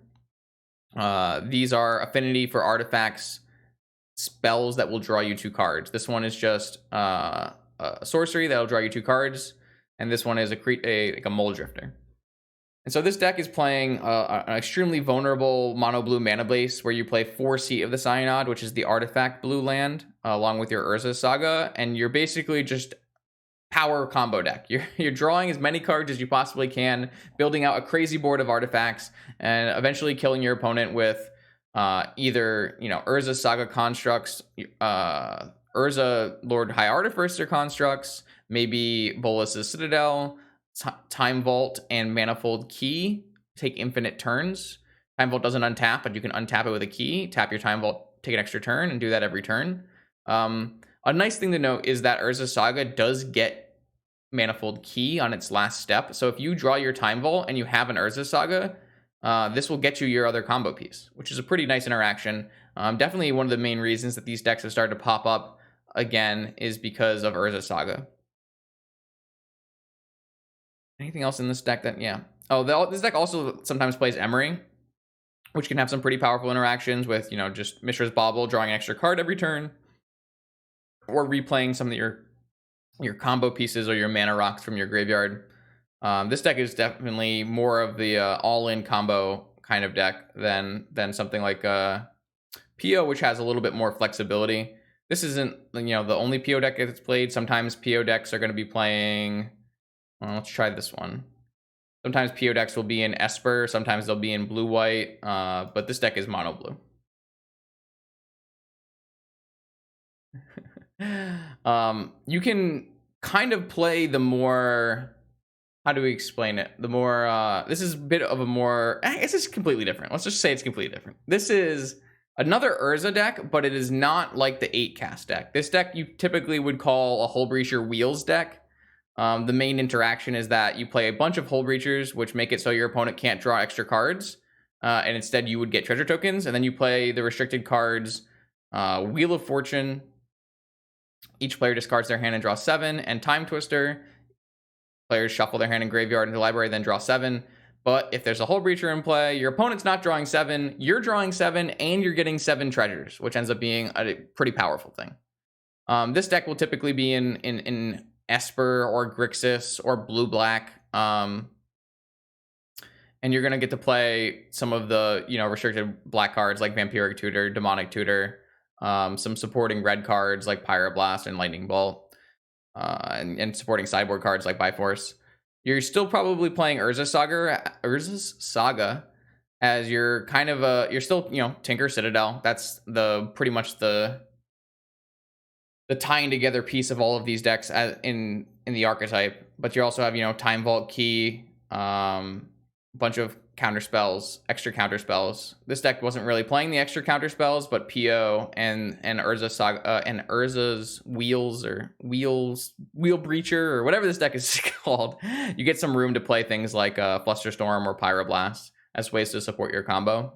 These are affinity for artifacts, spells that will draw you 2 cards. This one is just a sorcery that'll draw you 2 cards, and this one is like a Mole Drifter. And so this deck is playing an extremely vulnerable mono blue mana base where you play 4 Seat of the Synod, which is the artifact blue land, along with your Urza's Saga, and you're basically just power combo deck. You're drawing as many cards as you possibly can, building out a crazy board of artifacts, and eventually killing your opponent with either Urza's Saga constructs, Urza Lord High Artificer constructs, maybe Bolas's Citadel, Time Vault, and Manifold Key take infinite turns. Time Vault doesn't untap, but you can untap it with a key, tap your Time Vault, take an extra turn, and do that every turn. A nice thing to note is that Urza's Saga does get Manifold Key on its last step. So if you draw your Time Vault and you have an Urza's Saga, this will get you your other combo piece, which is a pretty nice interaction. Definitely one of the main reasons that these decks have started to pop up again is because of Urza's Saga. Anything else in this deck that, this deck also sometimes plays Emery, which can have some pretty powerful interactions with, just Mishra's Bauble, drawing an extra card every turn, or replaying some of your combo pieces or your mana rocks from your graveyard. This deck is definitely more of the all-in combo kind of deck than something like PO, which has a little bit more flexibility. This isn't, the only PO deck that's played. Sometimes PO decks are going to be playing... let's try this one. Sometimes PO decks will be in Esper, sometimes they'll be in blue-white, but this deck is mono-blue. You can kind of play the more how do we explain it? The more, this is a bit of a more, I guess it's completely different. Let's just say it's completely different. This is another Urza deck, but it is not like the 8-cast deck. This deck you typically would call a Hull Breacher Wheels deck. The main interaction is that you play a bunch of Hull Breachers, which make it so your opponent can't draw extra cards, and instead you would get treasure tokens, and then you play the restricted cards, Wheel of Fortune. Each player discards their hand and draws 7, and Time Twister. Players shuffle their hand and graveyard into the library, then draw 7. But if there's a Hull Breacher in play, your opponent's not drawing 7, you're drawing 7, and you're getting 7 treasures, which ends up being a pretty powerful thing. This deck will typically be in Esper or Grixis or Blue-Black. And you're going to get to play some of the, restricted black cards like Vampiric Tutor, Demonic Tutor, some supporting red cards like Pyroblast and Lightning Bolt. And supporting sideboard cards like Biforce. You're still probably playing Urza's Saga as you're kind of you're still, Tinker Citadel. That's pretty much the tying together piece of all of these decks in the archetype. But you also have, Time Vault Key, bunch of counter spells, extra counter spells. This deck wasn't really playing the extra counter spells, but PO and Urza Saga and Urza's Wheel Breacher or whatever this deck is called, you get some room to play things like Flusterstorm or Pyroblast as ways to support your combo.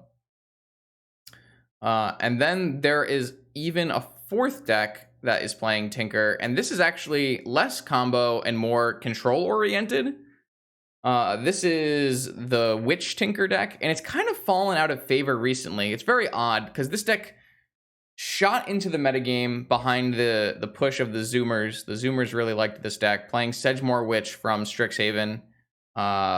And then there is even a 4th deck that is playing Tinker, and this is actually less combo and more control oriented. This is the Witch Tinker deck, and it's kind of fallen out of favor recently. It's very odd, because this deck shot into the metagame behind the push of the Zoomers. The Zoomers really liked this deck, playing Sedgemoor Witch from Strixhaven.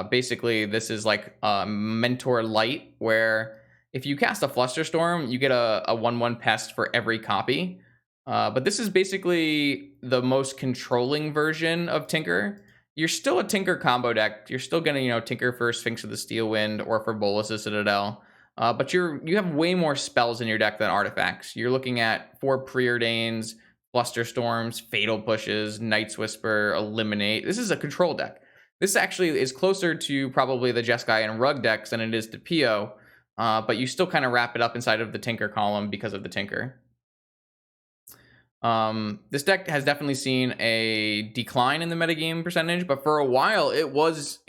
Basically, this is like a Mentor Light, where if you cast a Flusterstorm, you get a 1/1 pest for every copy. But this is basically the most controlling version of Tinker. You're still a Tinker combo deck. You're still gonna, Tinker for Sphinx of the Steel Wind or for Bolas' Citadel. But you have way more spells in your deck than artifacts. You're looking at 4 Preordains, Flusterstorms, Fatal Pushes, Night's Whisper, Eliminate. This is a control deck. This actually is closer to probably the Jeskai and Rug decks than it is to PO. But you still kind of wrap it up inside of the Tinker column because of the Tinker. This deck has definitely seen a decline in the metagame percentage, but for a while it was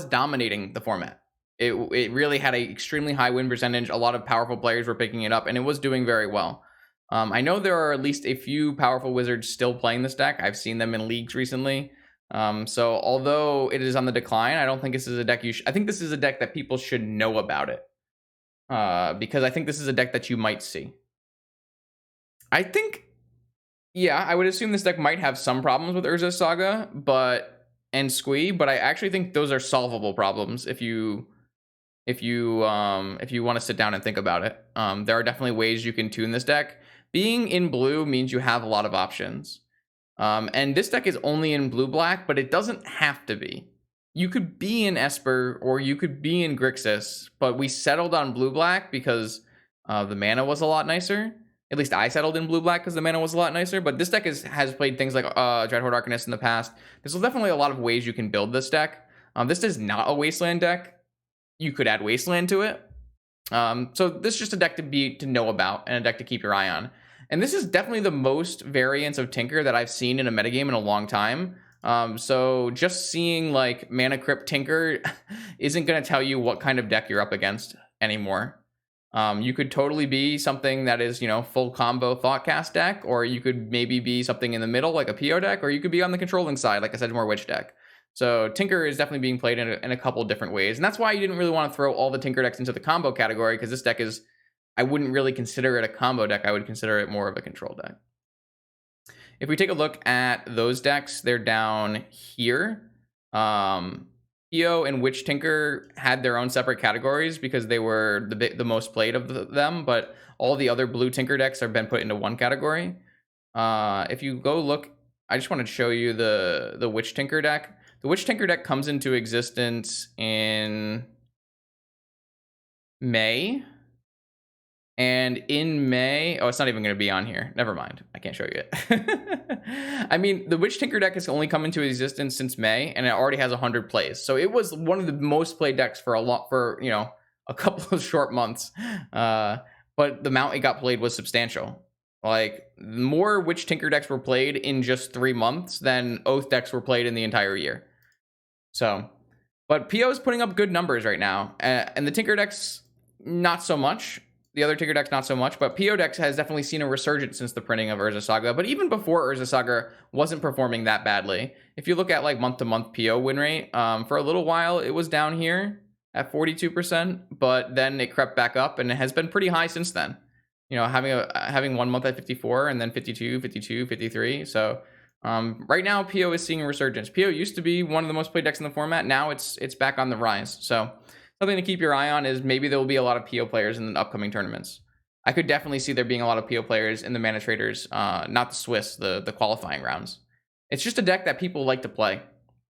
dominating the format. It really had an extremely high win percentage. A lot of powerful players were picking it up, and it was doing very well. I know there are at least a few powerful wizards still playing this deck. I've seen them in leagues recently. So although it is on the decline, I don't think this is a deck I think this is a deck that people should know about it. Because I think this is a deck that you might see. Yeah, I would assume this deck might have some problems with Urza's Saga, and Squee, but I actually think those are solvable problems if you want to sit down and think about it. There are definitely ways you can tune this deck. Being in blue means you have a lot of options. And this deck is only in blue-black, but it doesn't have to be. You could be in Esper or you could be in Grixis, but we settled on blue-black because the mana was a lot nicer. At least I settled in blue-black because the mana was a lot nicer, but this deck has played things like Dreadhorde Arcanist in the past. There's definitely a lot of ways you can build this deck. This is not a Wasteland deck. You could add Wasteland to it. So this is just a deck to know about and a deck to keep your eye on. And this is definitely the most variants of Tinker that I've seen in a metagame in a long time. So just seeing like Mana Crypt Tinker isn't going to tell you what kind of deck you're up against anymore. You could totally be something that is, full combo Thoughtcast deck, or you could maybe be something in the middle like a PO deck, or you could be on the controlling side like a Sedgemoor Witch deck. So Tinker is definitely being played in a couple different ways, and that's why you didn't really want to throw all the Tinker decks into the combo category, because this deck is, I wouldn't really consider it a combo deck. I would consider it more of a control deck. If we take a look at those decks, they're down here. PO and Witch Tinker had their own separate categories because they were the most played of them, but all the other blue Tinker decks have been put into one category. If you go look, I just wanted to show you the Witch Tinker deck. The Witch Tinker deck comes into existence in May, And in May, oh, it's not even going to be on here. Never mind. I can't show you it. I mean, the Witch Tinker deck has only come into existence since May, and it already has 100 plays. So it was one of the most played decks for a couple of short months. But the amount it got played was substantial. Like, more Witch Tinker decks were played in just 3 months than Oath decks were played in the entire year. So, but PO is putting up good numbers right now, and the Tinker decks, not so much. The other Tinker decks, not so much, but PO decks has definitely seen a resurgence since the printing of Urza Saga. But even before Urza Saga wasn't performing that badly. If you look at like month-to-month PO win rate, for a little while it was down here at 42%, but then it crept back up and it has been pretty high since then. You know, having 1 month at 54 and then 52, 52, 53. So right now PO is seeing a resurgence. PO used to be one of the most played decks in the format. Now it's back on the rise. So something to keep your eye on is maybe there will be a lot of PO players in the upcoming tournaments. I could definitely see there being a lot of PO players in the ManaTraders, not the Swiss, the qualifying rounds. It's just a deck that people like to play.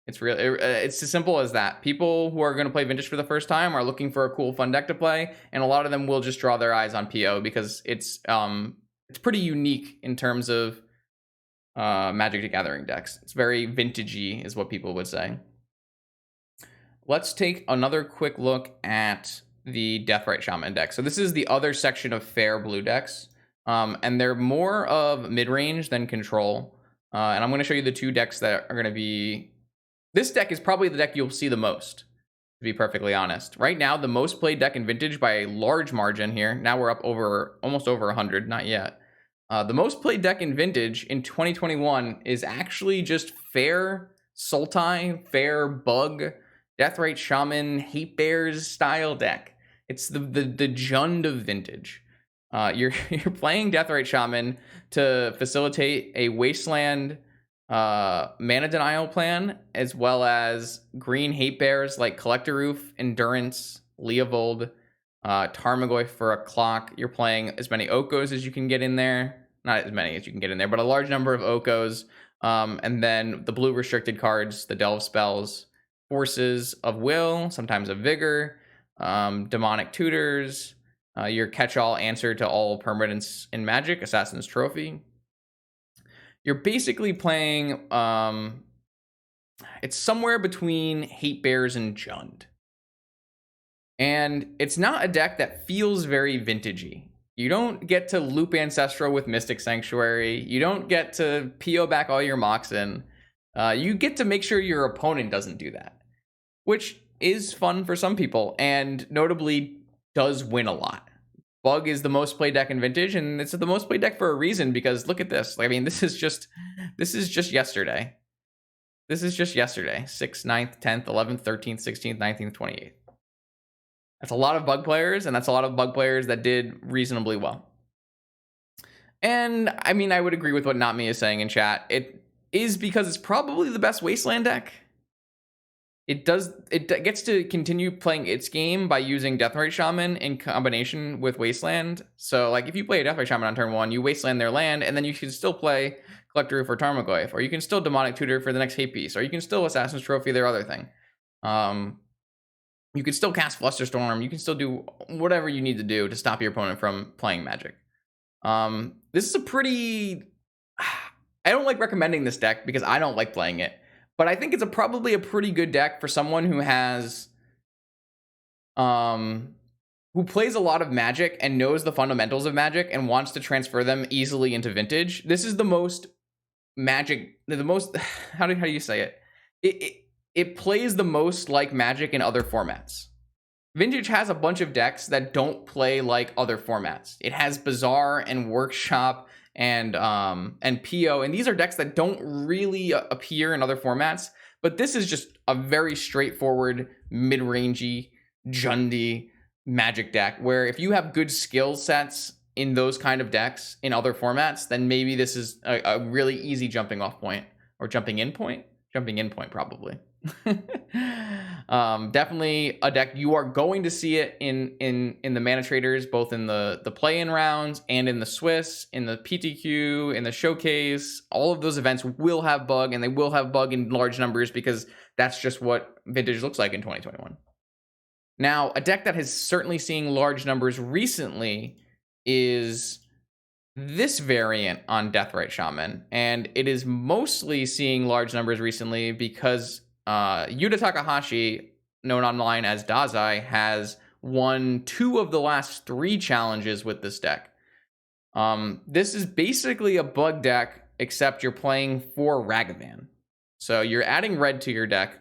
It's as simple as that. People who are going to play Vintage for the first time are looking for a cool, fun deck to play, and a lot of them will just draw their eyes on PO because it's pretty unique in terms of Magic the Gathering decks. It's very vintagey, is what people would say. Let's take another quick look at the Deathrite Shaman deck. So this is the other section of fair blue decks, and they're more of mid-range than control. And I'm going to show you the 2 decks that are going to be... This deck is probably the deck you'll see the most, to be perfectly honest. Right now, the most played deck in Vintage by a large margin here. Now we're up almost over 100, not yet. The most played deck in Vintage in 2021 is actually just fair Sultai, fair Bug, Deathrite Shaman, Hate Bears style deck. It's the Jund of Vintage. You're playing Deathrite Shaman to facilitate a Wasteland mana denial plan, as well as green Hate Bears like Collector Roof, Endurance, Leovold, Tarmogoyf for a clock. You're playing as many Okos as you can get in there. Not as many as you can get in there, but a large number of Okos. And then the blue restricted cards, the Delve spells, Forces of Will, sometimes of Vigor, Demonic Tutors, your catch-all answer to all permanents in Magic, Assassin's Trophy. You're basically playing, it's somewhere between Hate Bears and Jund. And it's not a deck that feels very vintagey. You don't get to loop Ancestral with Mystic Sanctuary. You don't get to PO back all your Moxen. You get to make sure your opponent doesn't do that, which is fun for some people, and notably does win a lot. Bug is the most played deck in Vintage, and it's the most played deck for a reason, because look at this. I mean, this is just yesterday. This is just yesterday. 6th, 9th, 10th, 11th, 13th, 16th, 19th, 28th. That's a lot of Bug players, and that's a lot of Bug players that did reasonably well. And, I mean, I would agree with what Not Me is saying in chat. It is because it's probably the best Wasteland deck. It gets to continue playing its game by using Deathrite Shaman in combination with Wasteland. So, like, if you play a Deathrite Shaman on turn 1, you Wasteland their land, and then you can still play Collector Roof or Tarmogoyf, or you can still Demonic Tutor for the next hate piece, or you can still Assassin's Trophy their other thing. You can still cast Flusterstorm. You can still do whatever you need to do to stop your opponent from playing Magic. This is a pretty... I don't like recommending this deck because I don't like playing it. But I think it's probably a pretty good deck for someone who has, who plays a lot of Magic and knows the fundamentals of Magic and wants to transfer them easily into Vintage. This is the most Magic, how do you say it? It plays the most like Magic in other formats. Vintage has a bunch of decks that don't play like other formats. It has Bazaar and Workshop and PO, and these are decks that don't really appear in other formats, but this is just a very straightforward, mid-rangey, Jundy Magic deck, where if you have good skill sets in those kind of decks in other formats, then maybe this is a really easy jumping off point, or jumping in point probably. Definitely a deck you are going to see it in the ManaTraders, both in the play-in rounds and in the Swiss, in the PTQ, in the showcase. All of those events will have Bug, and they will have Bug in large numbers because that's just what Vintage looks like in 2021. Now, a deck that has certainly seen large numbers recently is this variant on Deathrite Shaman, and it is mostly seeing large numbers recently because Yuta Takahashi, known online as Dazai, has won 2 of the last 3 challenges with this deck. This is basically a bug deck, except you're playing for Ragavan. So you're adding red to your deck,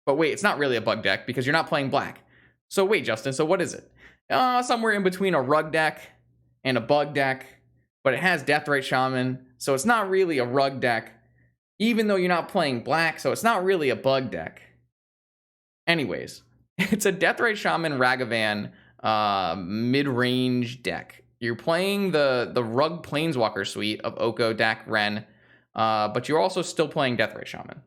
but wait, it's not really a bug deck because you're not playing black. So wait, Justin, so what is it? Somewhere in between a rug deck and a bug deck, but it has Deathrite Shaman, so it's not really a rug deck, even though you're not playing black, so it's not really a bug deck. Anyways, it's a Deathrite Shaman Ragavan mid-range deck. You're playing the Rug Planeswalker suite of Oko, Dak, Ren, but you're also still playing Deathrite Shaman.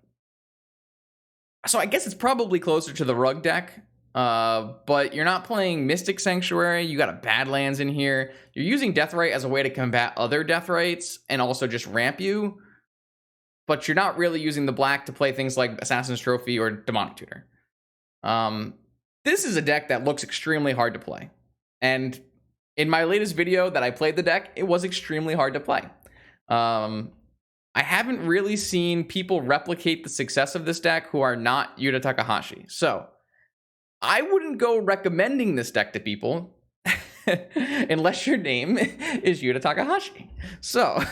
So I guess it's probably closer to the Rug deck, but you're not playing Mystic Sanctuary. You got a Badlands in here. You're using Deathrite as a way to combat other Deathrites and also just ramp you, but you're not really using the black to play things like Assassin's Trophy or Demonic Tutor. This is a deck that looks extremely hard to play. And in my latest video that I played the deck, it was extremely hard to play. I haven't really seen people replicate the success of this deck who are not Yuta Takahashi. So I wouldn't go recommending this deck to people unless your name is Yuta Takahashi. So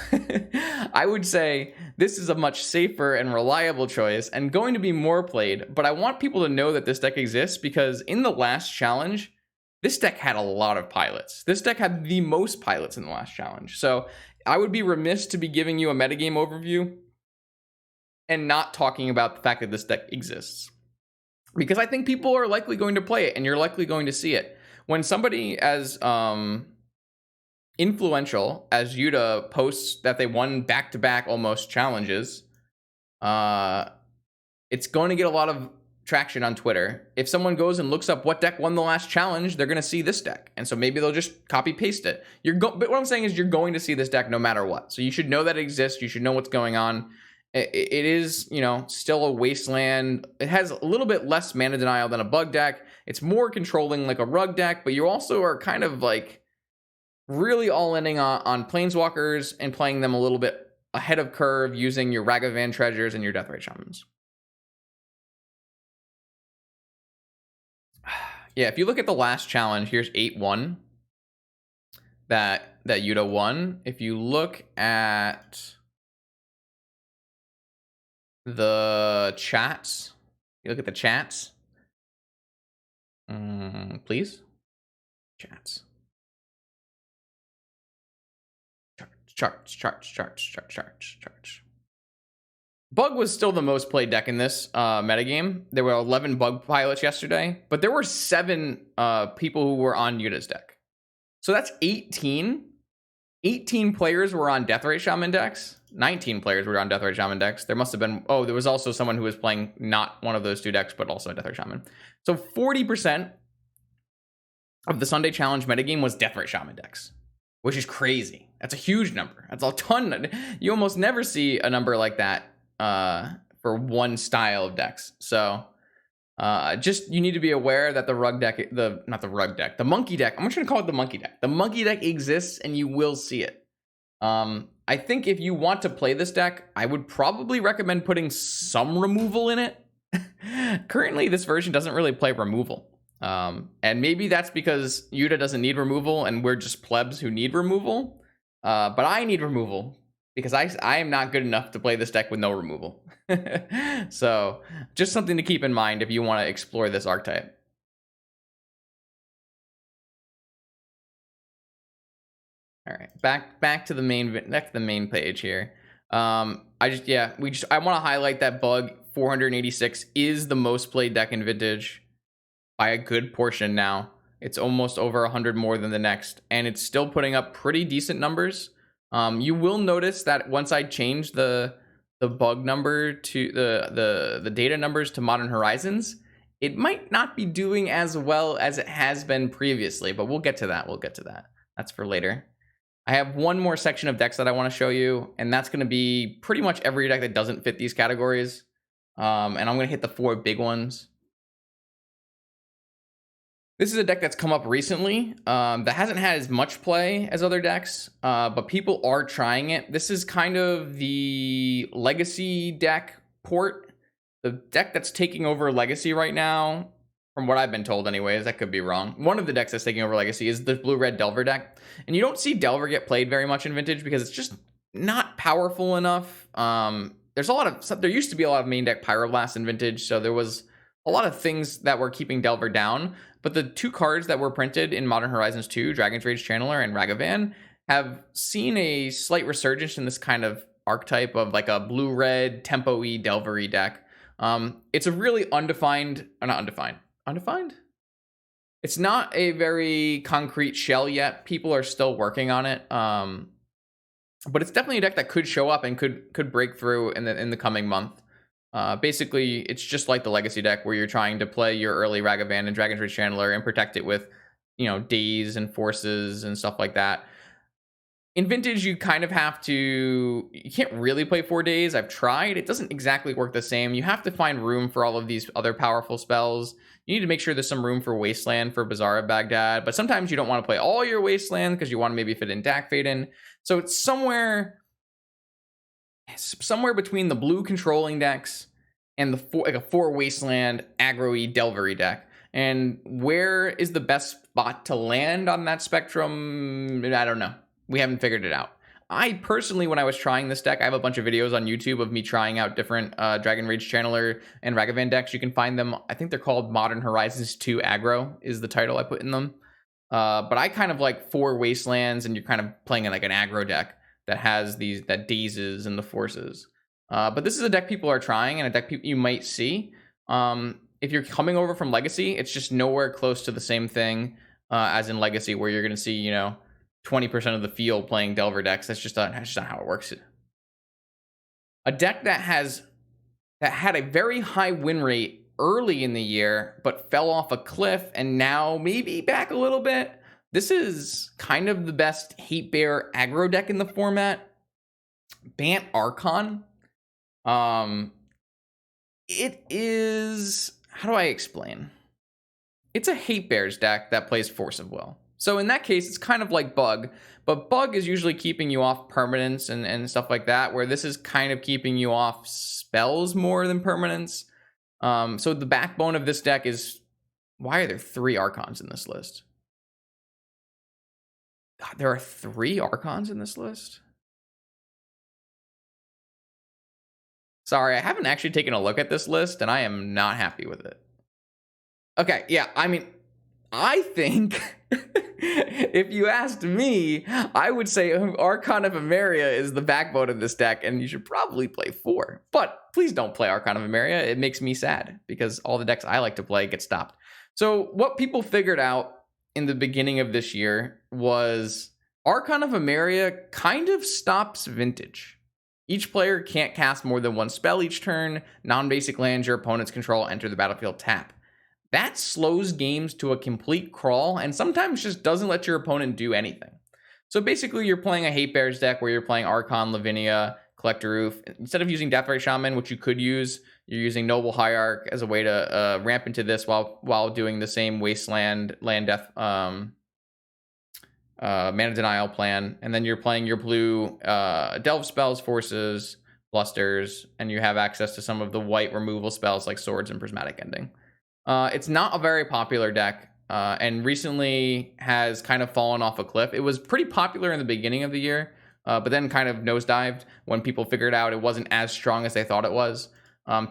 I would say this is a much safer and reliable choice and going to be more played, but I want people to know that this deck exists because in the last challenge, this deck had a lot of pilots. This deck had the most pilots in the last challenge. So I would be remiss to be giving you a metagame overview and not talking about the fact that this deck exists, because I think people are likely going to play it and you're likely going to see it. When somebody as influential as Yuta posts that they won back-to-back almost challenges, it's going to get a lot of traction on Twitter. If someone goes and looks up what deck won the last challenge, they're going to see this deck. And so maybe they'll just copy paste it. But what I'm saying is you're going to see this deck no matter what. So you should know that it exists. You should know what's going on. It is, still a wasteland. It has a little bit less mana denial than a bug deck. It's more controlling like a rug deck, but you also are kind of like really all-inning on Planeswalkers and playing them a little bit ahead of curve using your Ragavan Treasures and your Deathrite Shamans. Yeah, if you look at the last challenge, here's 8-1 that Yuta won. If you look at the chats, please. Chats. Charts. Bug was still the most played deck in this metagame. There were 11 bug pilots yesterday, but there were 7 people who were on Yuta's deck. So that's 18. 18 players were on Deathrite Shaman decks. 19 players were on Deathrite Shaman decks. There must have been... Oh, there was also someone who was playing not one of those 2 decks, but also a Deathrite Shaman. So 40% of the Sunday Challenge metagame was Deathrite Shaman decks, which is crazy. That's a huge number. That's a ton. You almost never see a number like that for one style of decks. So just you need to be aware that the monkey deck, I'm just gonna call it the monkey deck. The monkey deck exists and you will see it. I think if you want to play this deck, I would probably recommend putting some removal in it. Currently this version doesn't really play removal, and maybe that's because Yuta doesn't need removal and we're just plebs who need removal, but I need removal because I am not good enough to play this deck with no removal. So just something to keep in mind if you want to explore this archetype. All right, back to the main page here. I want to highlight that Bug 486 is the most played deck in Vintage by a good portion now. It's almost over 100 more than the next, and it's still putting up pretty decent numbers. You will notice that once I change the bug number to the data numbers to Modern Horizons, it might not be doing as well as it has been previously, but we'll get to that. That's for later. I have one more section of decks that I want to show you, and that's going to be pretty much every deck that doesn't fit these categories. And I'm going to hit the 4 big ones. This is a deck that's come up recently that hasn't had as much play as other decks, but people are trying it. This is kind of the Legacy deck port. The deck that's taking over Legacy right now, from what I've been told anyways, that could be wrong. One of the decks that's taking over Legacy is the blue-red Delver deck. And you don't see Delver get played very much in Vintage because it's just not powerful enough. There's a lot of, there used to be a lot of main deck Pyroblast in Vintage, so there was a lot of things that were keeping Delver down. But the two cards that were printed in Modern Horizons 2, Dragon's Rage Channeler and Ragavan, have seen a slight resurgence in this kind of archetype of like a blue-red, tempo-y, Delver-y deck. It's a really undefined. It's not a very concrete shell yet. People are still working on it. But it's definitely a deck that could show up and could break through in the coming month. Basically, it's just like the Legacy deck where you're trying to play your early Ragavan and Dragon's Rage Channeler and protect it with, days and forces and stuff like that. In Vintage, you kind of have to, you can't really play 4 days. I've tried. It doesn't exactly work the same. You have to find room for all of these other powerful spells. You need to make sure there's some room for Wasteland for Bazaar of Baghdad, but sometimes you don't want to play all your Wasteland because you want to maybe fit in Dak Faden. So it's somewhere between the blue controlling decks and a 4 Wasteland aggro-y Delver-y deck. And where is the best spot to land on that spectrum? I don't know. We haven't figured it out. I personally, when I was trying this deck, I have a bunch of videos on YouTube of me trying out different Dragon Rage Channeler and Ragavan decks. You can find them. I think they're called Modern Horizons 2 Aggro is the title I put in them. But I kind of like 4 Wastelands, and you're kind of playing in like an aggro deck that has that dazes and the forces. But this is a deck people are trying, and a deck you might see. If you're coming over from Legacy, it's just nowhere close to the same thing as in Legacy, where you're going to see, 20% of the field playing Delver decks. That's just not how it works. A deck that had a very high win rate early in the year, but fell off a cliff and now maybe back a little bit. This is kind of the best Hate Bear aggro deck in the format. Bant Archon. It is, how do I explain? It's a Hate Bears deck that plays Force of Will. So in that case, it's kind of like Bug, but Bug is usually keeping you off permanence and stuff like that, where this is kind of keeping you off spells more than permanence. So the backbone of this deck is, why are there 3 Archons in this list? God, there are 3 Archons in this list? Sorry, I haven't actually taken a look at this list, and I am not happy with it. Okay, yeah, I mean, I think if you asked me, I would say Archon of Emeria is the backbone of this deck, and you should probably play 4. But please don't play Archon of Emeria. It makes me sad because all the decks I like to play get stopped. So what people figured out in the beginning of this year was Archon of Emeria kind of stops Vintage. Each player can't cast more than 1 spell each turn. Non-basic lands your opponents control enter the battlefield tap. That slows games to a complete crawl and sometimes just doesn't let your opponent do anything. So basically, you're playing a Hate Bears deck where you're playing Archon, Lavinia, Collector Roof. Instead of using Deathrite Shaman, which you could use, you're using Noble Hierarch as a way to ramp into this while doing the same Wasteland, Land Death, Mana Denial plan. And then you're playing your blue Delve spells, Forces, Blusters, and you have access to some of the white removal spells like Swords and Prismatic Ending. It's not a very popular deck, and recently has kind of fallen off a cliff. It was pretty popular in the beginning of the year, but then kind of nosedived when people figured out it wasn't as strong as they thought it was.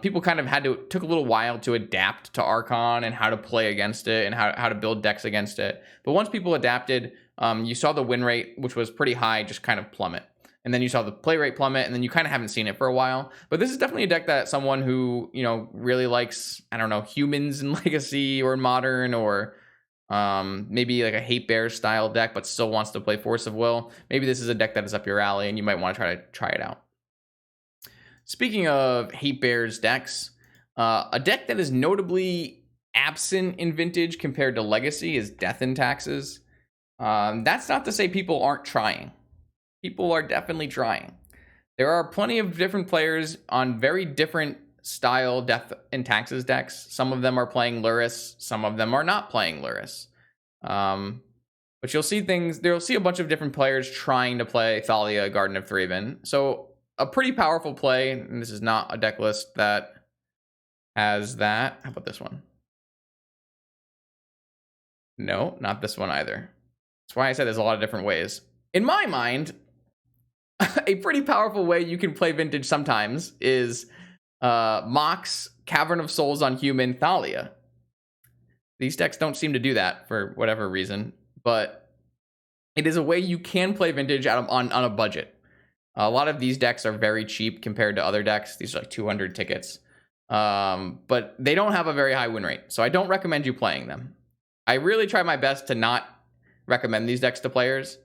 People kind of took a little while to adapt to Archon and how to play against it and how to build decks against it. But once people adapted, you saw the win rate, which was pretty high, just kind of plummet. And then you saw the play rate plummet, and then you kind of haven't seen it for a while. But this is definitely a deck that someone who, really likes, I don't know, humans in Legacy or Modern, or maybe like a Hate Bears style deck, but still wants to play Force of Will. Maybe this is a deck that is up your alley, and you might want to try it out. Speaking of Hate Bears decks, a deck that is notably absent in Vintage compared to Legacy is Death and Taxes. That's not to say people aren't trying. People are definitely trying. There are plenty of different players on very different style Death and Taxes decks. Some of them are playing Lurrus, some of them are not playing Lurrus. But you'll see a bunch of different players trying to play Thalia, Garden of Thraben. So a pretty powerful play, and this is not a deck list that has that. How about this one? No, not this one either. That's why I said there's a lot of different ways. In my mind, a pretty powerful way you can play Vintage sometimes is Mox, Cavern of Souls on Human, Thalia. These decks don't seem to do that for whatever reason, but it is a way you can play Vintage on a budget. A lot of these decks are very cheap compared to other decks. These are like 200 tickets. But they don't have a very high win rate, so I don't recommend you playing them. I really try my best to not recommend these decks to players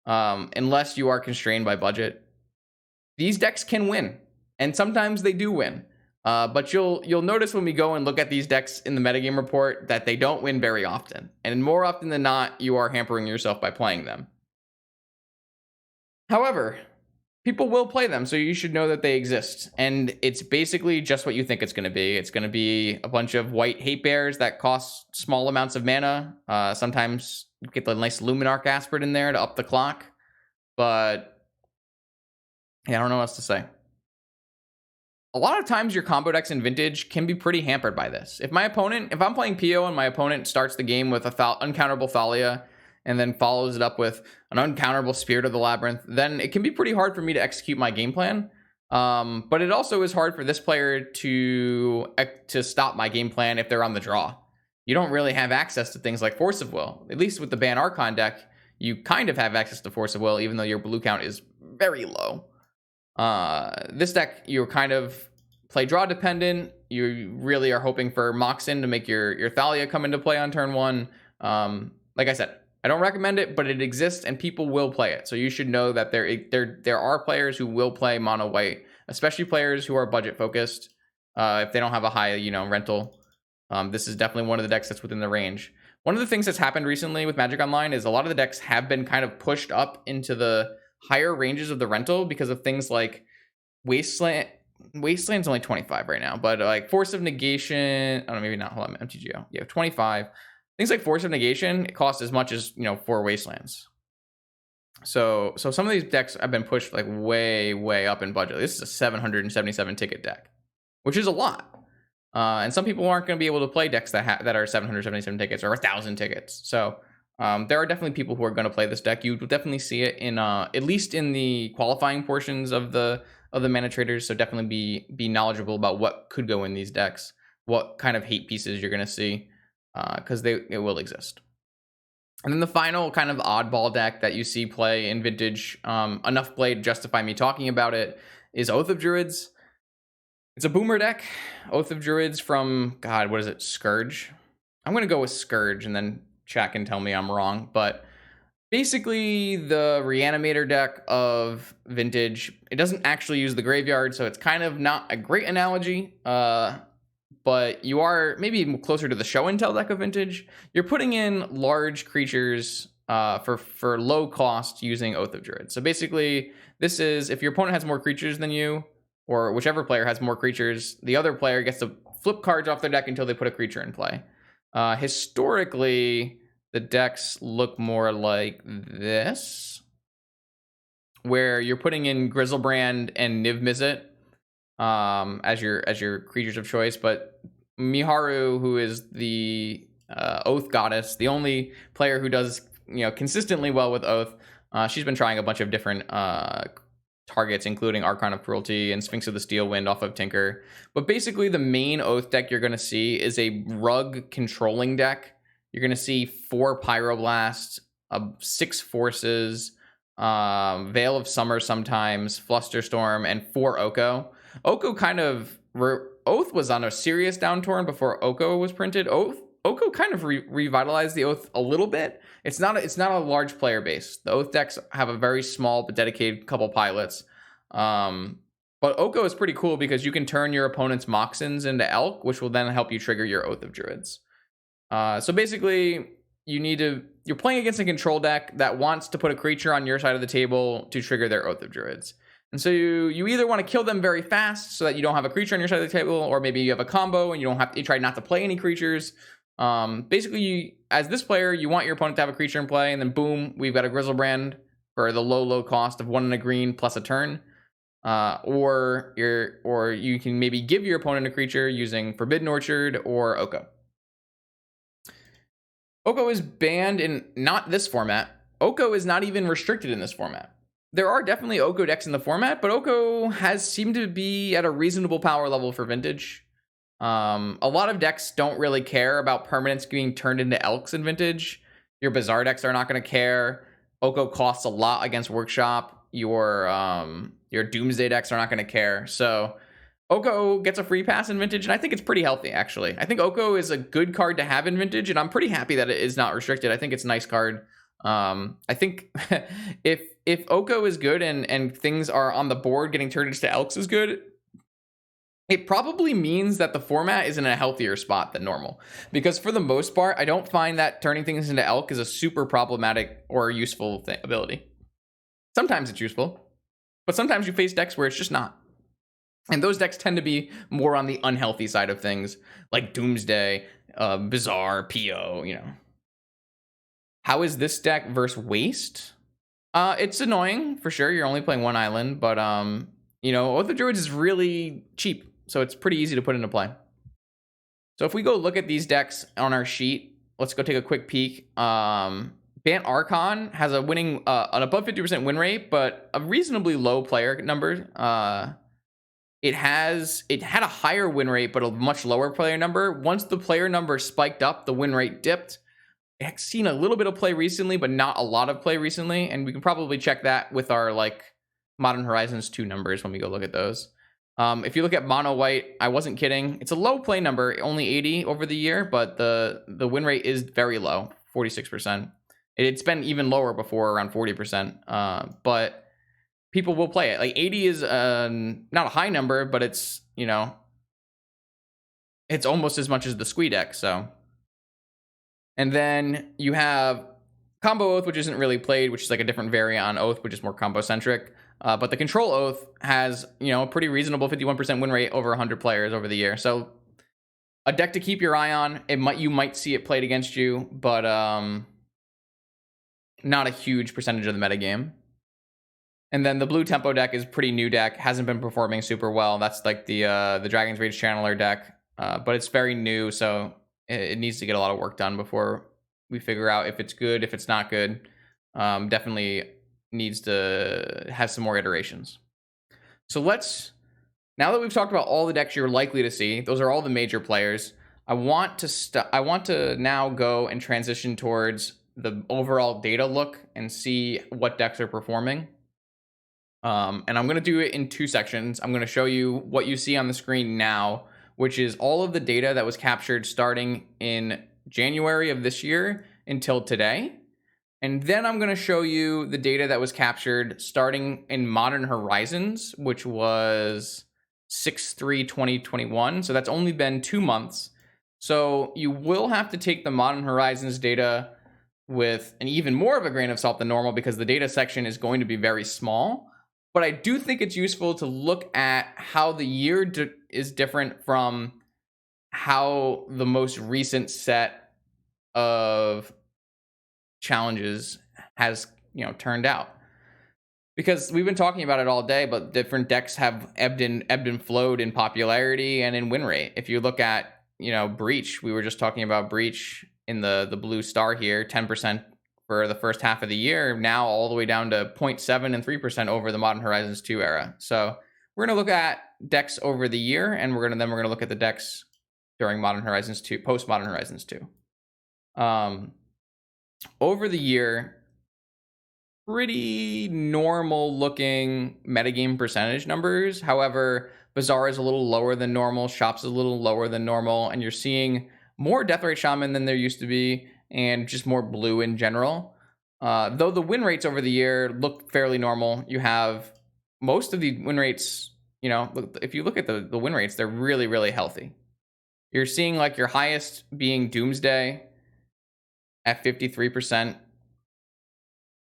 unless you are constrained by budget. These decks can win, and sometimes they do win. But you'll notice when we go and look at these decks in the metagame report that they don't win very often. And more often than not, you are hampering yourself by playing them. However, people will play them, so you should know that they exist. And it's basically just what you think it's going to be. It's going to be a bunch of white hate bears that cost small amounts of mana. Sometimes you get the nice Luminarch Aspirate in there to up the clock. But yeah, I don't know what else to say. A lot of times your combo decks in Vintage can be pretty hampered by this. If I'm playing PO and my opponent starts the game with a uncounterable Thalia and then follows it up with an uncounterable Spirit of the Labyrinth, then it can be pretty hard for me to execute my game plan. But it also is hard for this player to stop my game plan if they're on the draw. You don't really have access to things like Force of Will. At least with the Ban Archon deck, you kind of have access to Force of Will, even though your blue count is very low. This deck, you're kind of play draw dependent. You really are hoping for Moxin to make your Thalia come into play on turn one. Like I said, I don't recommend it, but it exists and people will play it. So you should know that there are players who will play mono white, especially players who are budget focused. If they don't have a high, rental, this is definitely one of the decks that's within the range. One of the things that's happened recently with Magic Online is a lot of the decks have been kind of pushed up into the higher ranges of the rental because of things like Wasteland. Wasteland's only 25 right now, but like Force of Negation, I don't know, maybe not. Hold on, MTGO. Yeah, 25. Things like Force of Negation, it costs as much as 4 Wastelands. So some of these decks have been pushed like way up in budget. This is a 777 ticket deck, which is a lot. And some people aren't going to be able to play decks that are 777 tickets or 1,000 tickets. So there are definitely people who are going to play this deck. You will definitely see it in at least in the qualifying portions of the ManaTraders. So definitely be knowledgeable about what could go in these decks, what kind of hate pieces you're going to see, because it will exist. And then the final kind of oddball deck that you see play in Vintage, enough play to justify me talking about it, is Oath of Druids. It's a boomer deck. Oath of Druids from, God, what is it? Scourge? I'm going to go with Scourge, and then chat can tell me I'm wrong. But basically, the Reanimator deck of Vintage. It doesn't actually use the graveyard, so it's kind of not a great analogy. But you are maybe closer to the Show and Tell deck of Vintage. You're putting in large creatures for low cost using Oath of Druids. So basically, this is if your opponent has more creatures than you, or whichever player has more creatures, the other player gets to flip cards off their deck until they put a creature in play. Historically, the decks look more like this, where you're putting in Grizzlebrand and Niv Mizzet as your creatures of choice, but Miharu, who is the Oath goddess, the only player who does consistently well with Oath, she's been trying a bunch of different targets, including Archon of Cruelty and Sphinx of the Steel Wind off of Tinker. But basically, the main Oath deck you're going to see is a rug controlling deck. You're going to see 4 Pyroblast, 6 Forces, Veil of Summer sometimes, Flusterstorm, and 4 Oko. Oko kind of... Oath was on a serious downturn before Oko was printed. Oko kind of revitalized the Oath a little bit. It's not a large player base. The Oath decks have a very small but dedicated couple pilots. But Oko is pretty cool because you can turn your opponent's Moxins into Elk, which will then help you trigger your Oath of Druids. So basically, you're playing against a control deck that wants to put a creature on your side of the table to trigger their Oath of Druids. And so you either want to kill them very fast so that you don't have a creature on your side of the table, or maybe you have a combo and you try not to play any creatures. Basically, as this player, you want your opponent to have a creature in play, and then boom, we've got a Grizzlebrand for the low cost of 1 and a green plus a turn. Or you can maybe give your opponent a creature using Forbidden Orchard or Oko. Oko is banned in not this format. Oko is not even restricted in this format. There are definitely Oko decks in the format, but Oko has seemed to be at a reasonable power level for Vintage. A lot of decks don't really care about permanents being turned into Elks in Vintage. Your Bazaar decks are not going to care. Oko costs a lot against Workshop. Your Doomsday decks are not going to care. So Oko gets a free pass in Vintage, and I think it's pretty healthy, actually. I think Oko is a good card to have in Vintage, and I'm pretty happy that it is not restricted. I think it's a nice card. I think if Oko is good and things are on the board getting turned into Elks is good, it probably means that the format is in a healthier spot than normal. Because for the most part, I don't find that turning things into Elk is a super problematic or useful ability. Sometimes it's useful, but sometimes you face decks where it's just not. And those decks tend to be more on the unhealthy side of things, like Doomsday, Bazaar, PO, How is this deck versus Waste? It's annoying, for sure. You're only playing one island, but, Oath of Druids is really cheap, so it's pretty easy to put into play. So if we go look at these decks on our sheet, let's go take a quick peek. Bant Archon has a winning, an above 50% win rate, but a reasonably low player number. It had a higher win rate, but a much lower player number. Once the player number spiked up, the win rate dipped. It's seen a little bit of play recently, but not a lot of play recently. And we can probably check that with our Modern Horizons 2 numbers when we go look at those. If you look at Mono White, I wasn't kidding. It's a low play number, only 80 over the year, but the win rate is very low, 46%. It's been even lower before, around 40%. But people will play it. 80 is not a high number, but it's, it's almost as much as the Squee deck, so. And then you have Combo Oath, which isn't really played, which is a different variant on Oath, which is more combo-centric. But the Control Oath has, a pretty reasonable 51% win rate over 100 players over the year. So a deck to keep your eye on. You might see it played against you, but not a huge percentage of the metagame. And then the Blue Tempo deck is a pretty new deck, hasn't been performing super well. That's the Dragon's Rage Channeler deck, but it's very new, so it needs to get a lot of work done before we figure out if it's good, if it's not good. Definitely needs to have some more iterations. So now that we've talked about all the decks you're likely to see, those are all the major players. I want to now go and transition towards the overall data look and see what decks are performing. And I'm going to do it in 2 sections. I'm going to show you what you see on the screen now, which is all of the data that was captured starting in January of this year until today. And then I'm going to show you the data that was captured starting in Modern Horizons, which was 6/3/2021. So that's only been 2 months. So you will have to take the Modern Horizons data with an even more of a grain of salt than normal, because the data section is going to be very small. But I do think it's useful to look at how the year is different from how the most recent set of challenges has, turned out. Because we've been talking about it all day, but different decks have ebbed and flowed in popularity and in win rate. If you look at, Breach, we were just talking about Breach in the blue star here, 10% for the first half of the year, now all the way down to 0.7 and 3% over the Modern Horizons 2 era. So we're going to look at decks over the year, and we're going to look at the decks during Modern Horizons 2, post Modern Horizons 2. Over the year, pretty normal looking metagame percentage numbers. However, Bazaar is a little lower than normal, Shops is a little lower than normal, and you're seeing more Deathrite Shaman than there used to be, and just more blue in general. Though the win rates over the year look fairly normal. You have most of the win rates, if you look at the win rates, they're really, really healthy. You're seeing your highest being Doomsday at 53%.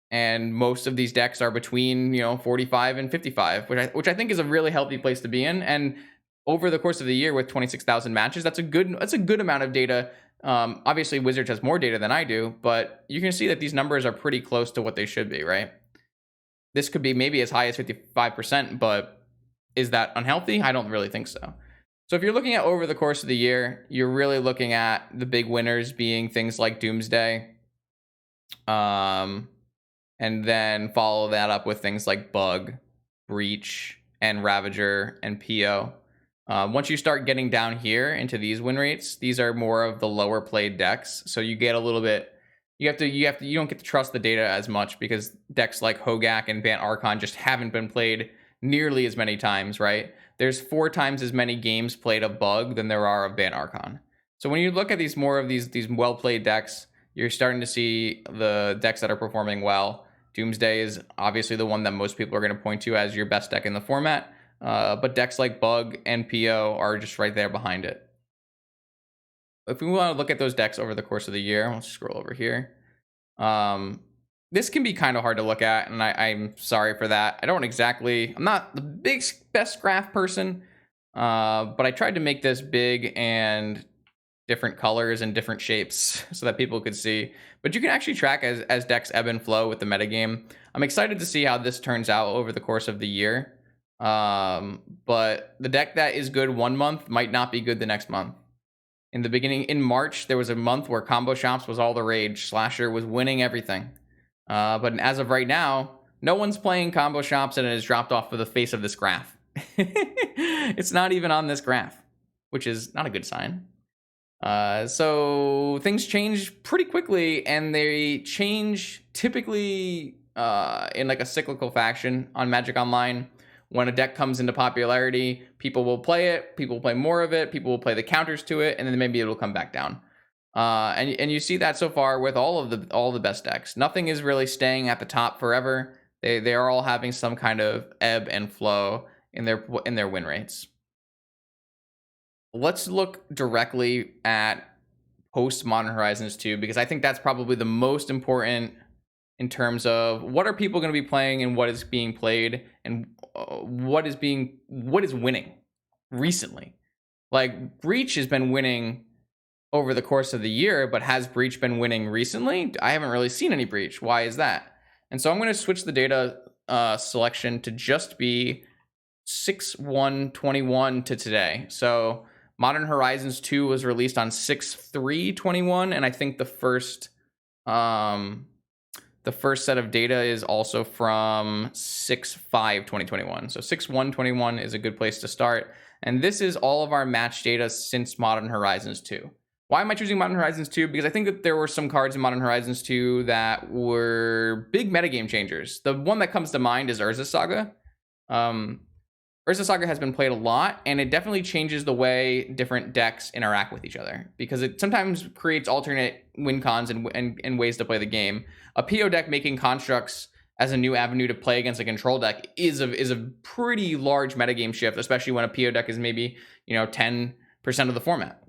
And most of these decks are between, 45 and 55, which I think is a really healthy place to be in. And over the course of the year with 26,000 matches, that's a good amount of data. Obviously Wizards has more data than I do, but you can see that these numbers are pretty close to what they should be, right? This could be maybe as high as 55%, but is that unhealthy? I don't really think so. So if you're looking at over the course of the year, you're really looking at the big winners being things like Doomsday, and then follow that up with things like Bug, Breach, and Ravager, and PO. Once you start getting down here into these win rates, these are more of the lower played decks. So you get a little bit, you don't get to trust the data as much because decks like Hogak and Bant Archon just haven't been played nearly as many times, right? There's 4 times as many games played of Bug than there are of Bant Archon. So when you look at these well-played decks, you're starting to see the decks that are performing well. Doomsday is obviously the one that most people are going to point to as your best deck in the format. But decks like Bug and PO are just right there behind it. If we want to look at those decks over the course of the year, I'll scroll over here. This can be kind of hard to look at, and I'm sorry for that. I'm not the best graph person, but I tried to make this big and different colors and different shapes so that people could see. But you can actually track as decks ebb and flow with the metagame. I'm excited to see how this turns out over the course of the year. But the deck that is good one month might not be good the next month. In the beginning, in March, there was a month where Combo Shops was all the rage. Slasher was winning everything. But as of right now, no one's playing Combo Shops, and it has dropped off of the face of this graph. It's not even on this graph, which is not a good sign. So things change pretty quickly, and they change typically in like a cyclical fashion on Magic Online. When a deck comes into popularity, people will play it, people will play more of it, people will play the counters to it, and then maybe it'll come back down. And you see that so far with all the best decks. Nothing is really staying at the top forever. They are all having some kind of ebb and flow in their win rates. Let's look directly at post Modern Horizons 2, because I think that's probably the most important in terms of what are people going to be playing and what is being played and what is winning recently. Like Breach has been winning over the course of the year, but has Breach been winning recently? I haven't really seen any Breach. Why is that? And so I'm going to switch the data selection to just be 6/1/21 to today. So Modern Horizons 2 was released on 6/3/21, and I think the first set of data is also from 6/5/2021. So 6/1/21 is a good place to start. And this is all of our match data since Modern Horizons 2. Why am I choosing Modern Horizons 2? Because I think that there were some cards in Modern Horizons 2 that were big metagame changers. The one that comes to mind is Urza Saga. Urza Saga has been played a lot, and it definitely changes the way different decks interact with each other, because it sometimes creates alternate win cons and ways to play the game. A PO deck making constructs as a new avenue to play against a control deck is a pretty large metagame shift, especially when a PO deck is maybe 10% of the format.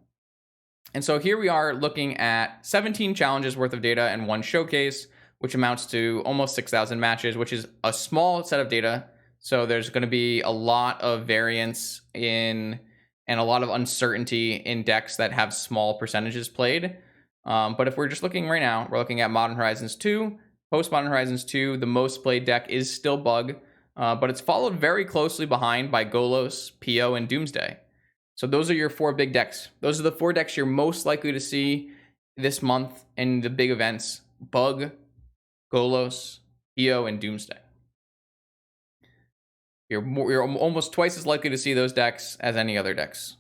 And so here we are looking at 17 challenges worth of data and 1 showcase, which amounts to almost 6,000 matches, which is a small set of data. So there's going to be a lot of variance in and a lot of uncertainty in decks that have small percentages played. But if we're just looking right now, we're looking at Modern Horizons 2. Post Modern Horizons 2, the most played deck is still Bug, but it's followed very closely behind by Golos, PO, and Doomsday. So those are your 4 big decks. Those are the 4 decks you're most likely to see this month in the big events: Bug, Golos, PO, and Doomsday. You're almost twice as likely to see those decks as any other decks.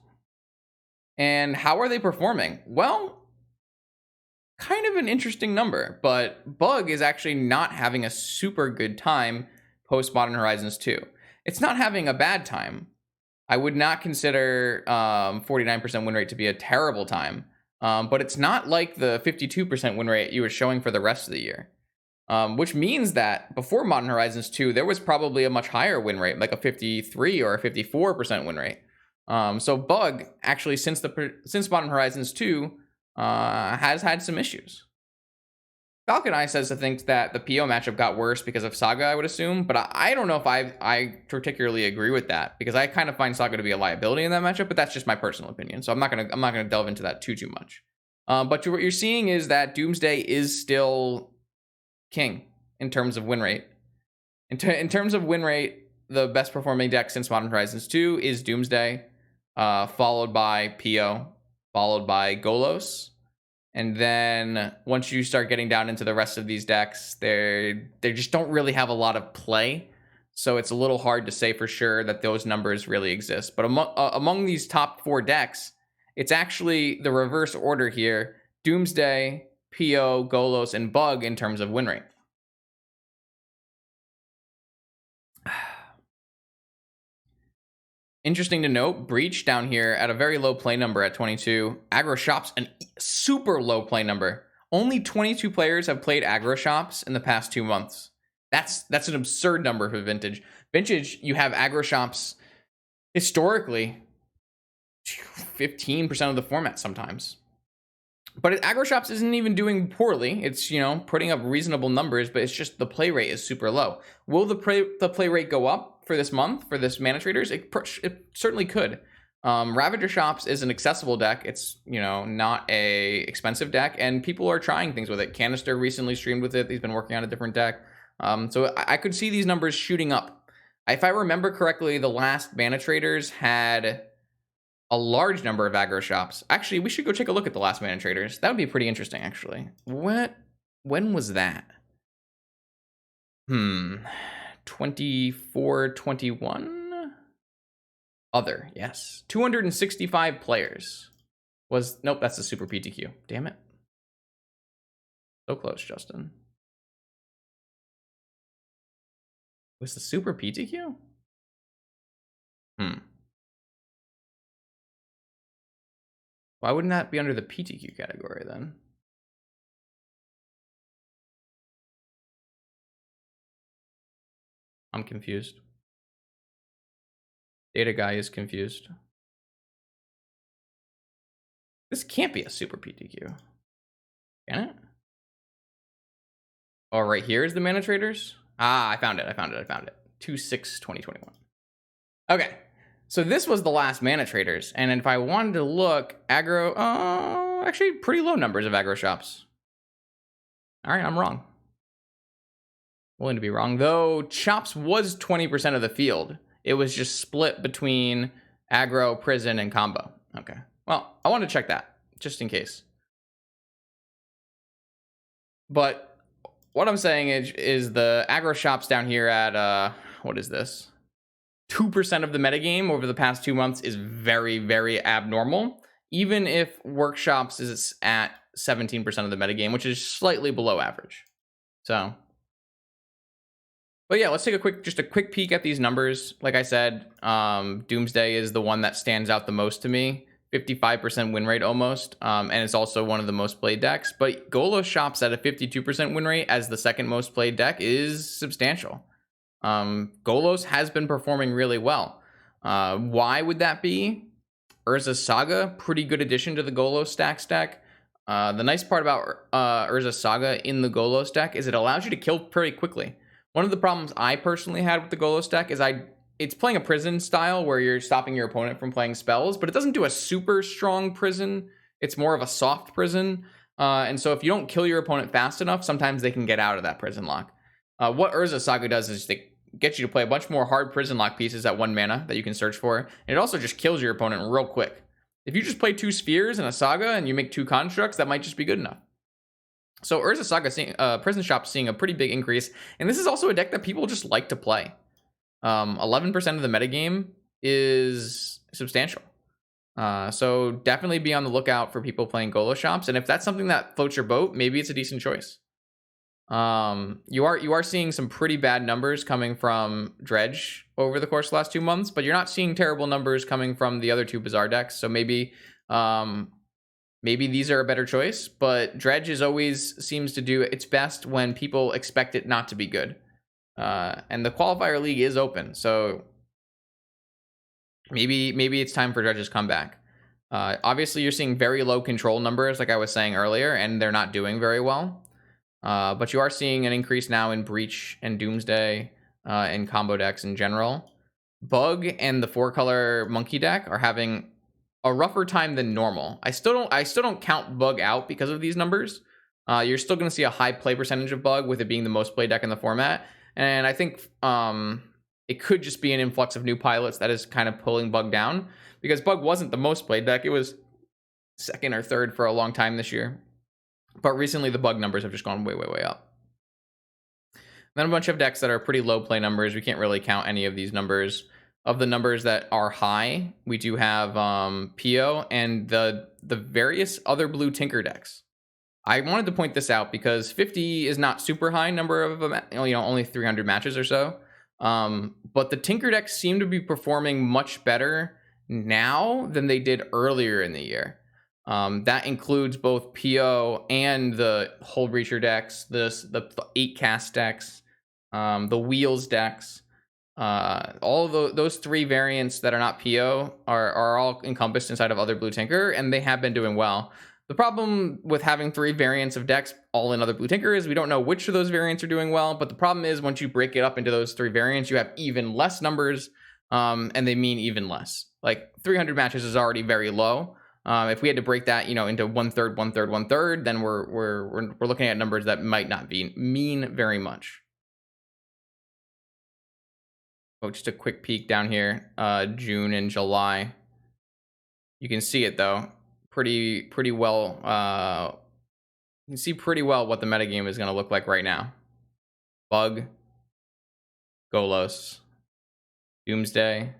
And how are they performing? Well, kind of an interesting number, but Bug is actually not having a super good time post Modern Horizons 2. It's not having a bad time. I would not consider 49% win rate to be a terrible time, but it's not like the 52% win rate you were showing for the rest of the year. Which means that before Modern Horizons 2, there was probably a much higher win rate, like a 53 or a 54% win rate. So Bug, actually, since Modern Horizons 2, has had some issues. Falcon Eye says to think that the PO matchup got worse because of Saga, I would assume, but I don't know if I particularly agree with that, because I kind of find Saga to be a liability in that matchup, but that's just my personal opinion. So I'm not gonna delve into that too much. But what you're seeing is that Doomsday is still king in terms of win rate. In terms of win rate, the best performing deck since Modern Horizons 2 is Doomsday, followed by PO, followed by Golos. And then once you start getting down into the rest of these decks, they just don't really have a lot of play. So it's a little hard to say for sure that those numbers really exist. But among these top 4 decks, it's actually the reverse order here: Doomsday, PO, Golos, and Bug in terms of win rate. Interesting to note, Breach down here at a very low play number at 22. Aggro Shops, a super low play number. Only 22 players have played Aggro Shops in the past 2 months. That's an absurd number for Vintage. Vintage, you have Aggro Shops historically 15% of the format sometimes. But Aggro Shops isn't even doing poorly. It's, putting up reasonable numbers, but it's just the play rate is super low. Will the play rate go up for this month, for this ManaTraders? It certainly could. Ravager Shops is an accessible deck. It's, not a expensive deck, and people are trying things with it. Canister recently streamed with it. He's been working on a different deck. So I could see these numbers shooting up. If I remember correctly, the last ManaTraders had a large number of aggro shops. Actually, we should go take a look at the last ManaTraders. That would be pretty interesting, actually. When was that? 24, 21? Other, yes. 265 players. Nope, that's the Super PTQ. Damn it. So close, Justin. Was the Super PTQ? Why wouldn't that be under the PTQ category then? I'm confused. Data guy is confused. This can't be a Super PTQ. Can it? Oh, right here is the ManaTraders? Ah, I found it. 2/6/2021. Okay. So this was the last ManaTraders, and if I wanted to look, aggro, actually pretty low numbers of aggro shops. All right, I'm wrong. Willing to be wrong, though. Chops was 20% of the field. It was just split between aggro, prison, and combo. Okay. Well, I want to check that just in case. But what I'm saying is the aggro shops down here at what is this? 2% of the metagame over the past 2 months is very, very abnormal, even if workshops is at 17% of the metagame, which is slightly below average. So, but yeah, let's take a quick peek at these numbers. Like I said, Doomsday is the one that stands out the most to me. 55% win rate almost, and it's also one of the most played decks. But Golos Shops at a 52% win rate as the second most played deck is substantial. Golos has been performing really well. Why would that be? Urza Saga, pretty good addition to the Golos stacks deck. The nice part about Urza Saga in the Golos deck is it allows you to kill pretty quickly. One of the problems I personally had with the Golos deck is it's playing a prison style where you're stopping your opponent from playing spells, but it doesn't do a super strong prison. It's more of a soft prison. And so if you don't kill your opponent fast enough, sometimes they can get out of that prison lock. What Urza Saga does is they get you to play a bunch more hard prison lock pieces at 1 mana that you can search for, and it also just kills your opponent real quick. If you just play 2 spheres and a Saga and you make 2 constructs, that might just be good enough. So Urza Saga Prison Shop seeing a pretty big increase, and this is also a deck that people just like to play. 11% of the metagame is substantial. So definitely be on the lookout for people playing Golos Shops, and if that's something that floats your boat, maybe it's a decent choice. You are seeing some pretty bad numbers coming from Dredge over the course of the last 2 months, but you're not seeing terrible numbers coming from the other 2 Bazaar decks. So maybe these are a better choice, but Dredge always seems to do its best when people expect it not to be good. And the qualifier league is open, so maybe it's time for Dredge's comeback. Obviously you're seeing very low control numbers, like I was saying earlier, and they're not doing very well. But you are seeing an increase now in Breach and Doomsday and combo decks in general. Bug and the 4-color Monkey deck are having a rougher time than normal. I still don't count Bug out because of these numbers. You're still going to see a high play percentage of Bug, with it being the most played deck in the format. And I think it could just be an influx of new pilots that is kind of pulling Bug down, because Bug wasn't the most played deck. It was second or third for a long time this year. But recently the Bug numbers have just gone way, way, way up. Then a bunch of decks that are pretty low play numbers. We can't really count any of these numbers. Of the numbers that are high, we do have PO and the various other blue Tinker decks. I wanted to point this out because 50 is not super high number of, only 300 matches or so. But the Tinker decks seem to be performing much better now than they did earlier in the year. That includes both PO and the Hull Breacher decks, the 8-cast decks, the Wheels decks. All of those 3 variants that are not PO are all encompassed inside of other blue Tinker, and they have been doing well. The problem with having 3 variants of decks all in other blue Tinker is we don't know which of those variants are doing well, but the problem is once you break it up into those 3 variants, you have even less numbers, and they mean even less. Like 300 matches is already very low. If we had to break that, into 1/3, 1/3, 1/3, then we're looking at numbers that might not mean very much. Oh, just a quick peek down here, June and July. You can see it though, pretty well. You can see pretty well what the metagame is going to look like right now. Bug, Golos, Doomsday,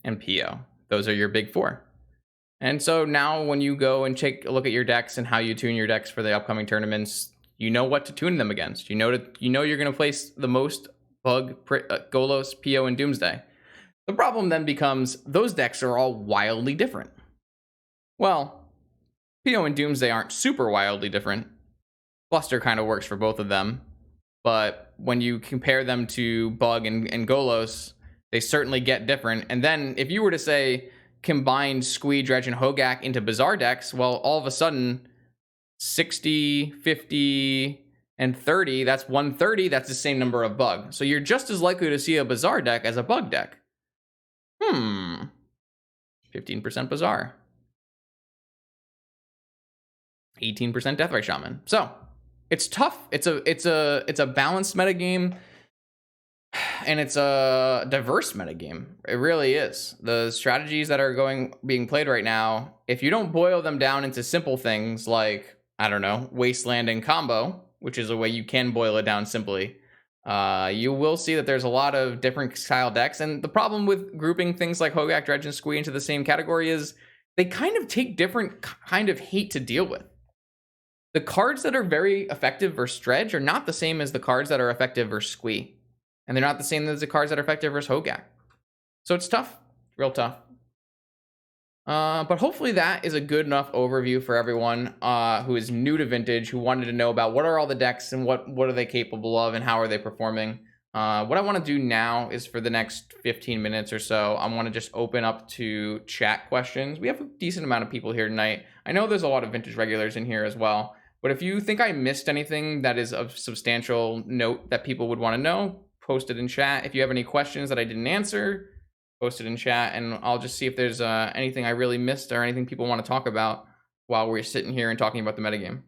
and PO. Those are your big 4. And so now when you go and take a look at your decks and how you tune your decks for the upcoming tournaments, you know what to tune them against. You know you're going to place the most Bug, Golos, PO, and Doomsday. The problem then becomes those decks are all wildly different. Well, PO and Doomsday aren't super wildly different. Cluster kind of works for both of them. But when you compare them to Bug and Golos, they certainly get different. And then if you were to say combine Squee, Dredge, and Hogak into Bazaar decks, well, all of a sudden 60, 50, and 30, that's 130, that's the same number of Bug. So you're just as likely to see a Bazaar deck as a Bug deck. 15% Bazaar. 18% Deathrite Shaman. So it's tough. It's a balanced metagame, and it's a diverse metagame. It really is. The strategies that are being played right now, if you don't boil them down into simple things like, I don't know, Wasteland and combo, which is a way you can boil it down simply, you will see that there's a lot of different style decks. And the problem with grouping things like Hogak, Dredge, and Squee into the same category is they kind of take different kind of hate to deal with. The cards that are very effective versus Dredge are not the same as the cards that are effective versus Squee. And they're not the same as the cards that are effective versus Hogak. So it's tough. Real tough. But hopefully that is a good enough overview for everyone who is new to Vintage, who wanted to know about what are all the decks and what are they capable of and how are they performing. What I want to do now is for the next 15 minutes or so, I want to just open up to chat questions. We have a decent amount of people here tonight. I know there's a lot of Vintage regulars in here as well. But if you think I missed anything that is of substantial note that people would want to know, post it in chat. If you have any questions that I didn't answer, post it in chat, and I'll just see if there's anything I really missed or anything people want to talk about while we're sitting here and talking about the metagame.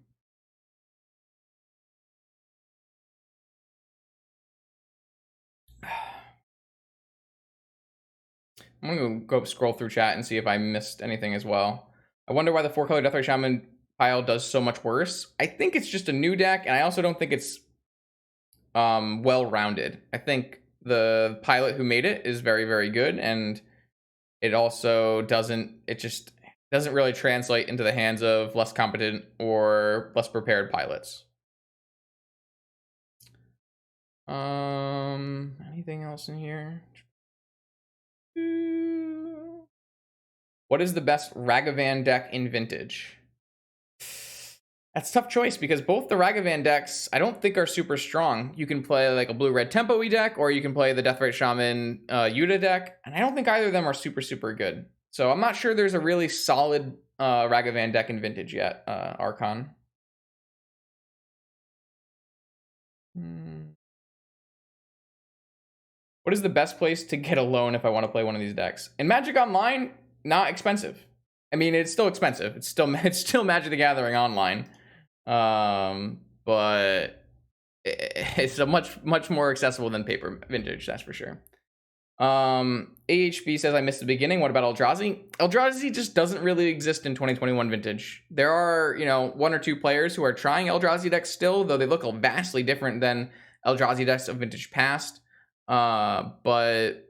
I'm going to go scroll through chat and see if I missed anything as well. I wonder why the 4-color Deathrite Shaman pile does so much worse. I think it's just a new deck, and I also don't think it's well-rounded. I think the pilot who made it is very, very good, and it also doesn't really translate into the hands of less competent or less prepared pilots. Anything else in here? What is the best Ragavan deck in Vintage? That's a tough choice because both the Ragavan decks I don't think are super strong. You can play like a blue-red tempo-y deck, or you can play the Deathrite Shaman Yuta deck, and I don't think either of them are super, super good. So I'm not sure there's a really solid Ragavan deck in Vintage yet, Archon. What is the best place to get a loan if I want to play one of these decks? In Magic Online, not expensive. I mean, it's still expensive. It's still Magic the Gathering Online, but it's a much more accessible than paper Vintage. That's for sure. AHB says I missed the beginning. What about Eldrazi? Eldrazi just doesn't really exist in 2021 Vintage. There are, you know, 1 or 2 players who are trying Eldrazi decks still, though they look vastly different than Eldrazi decks of Vintage past. But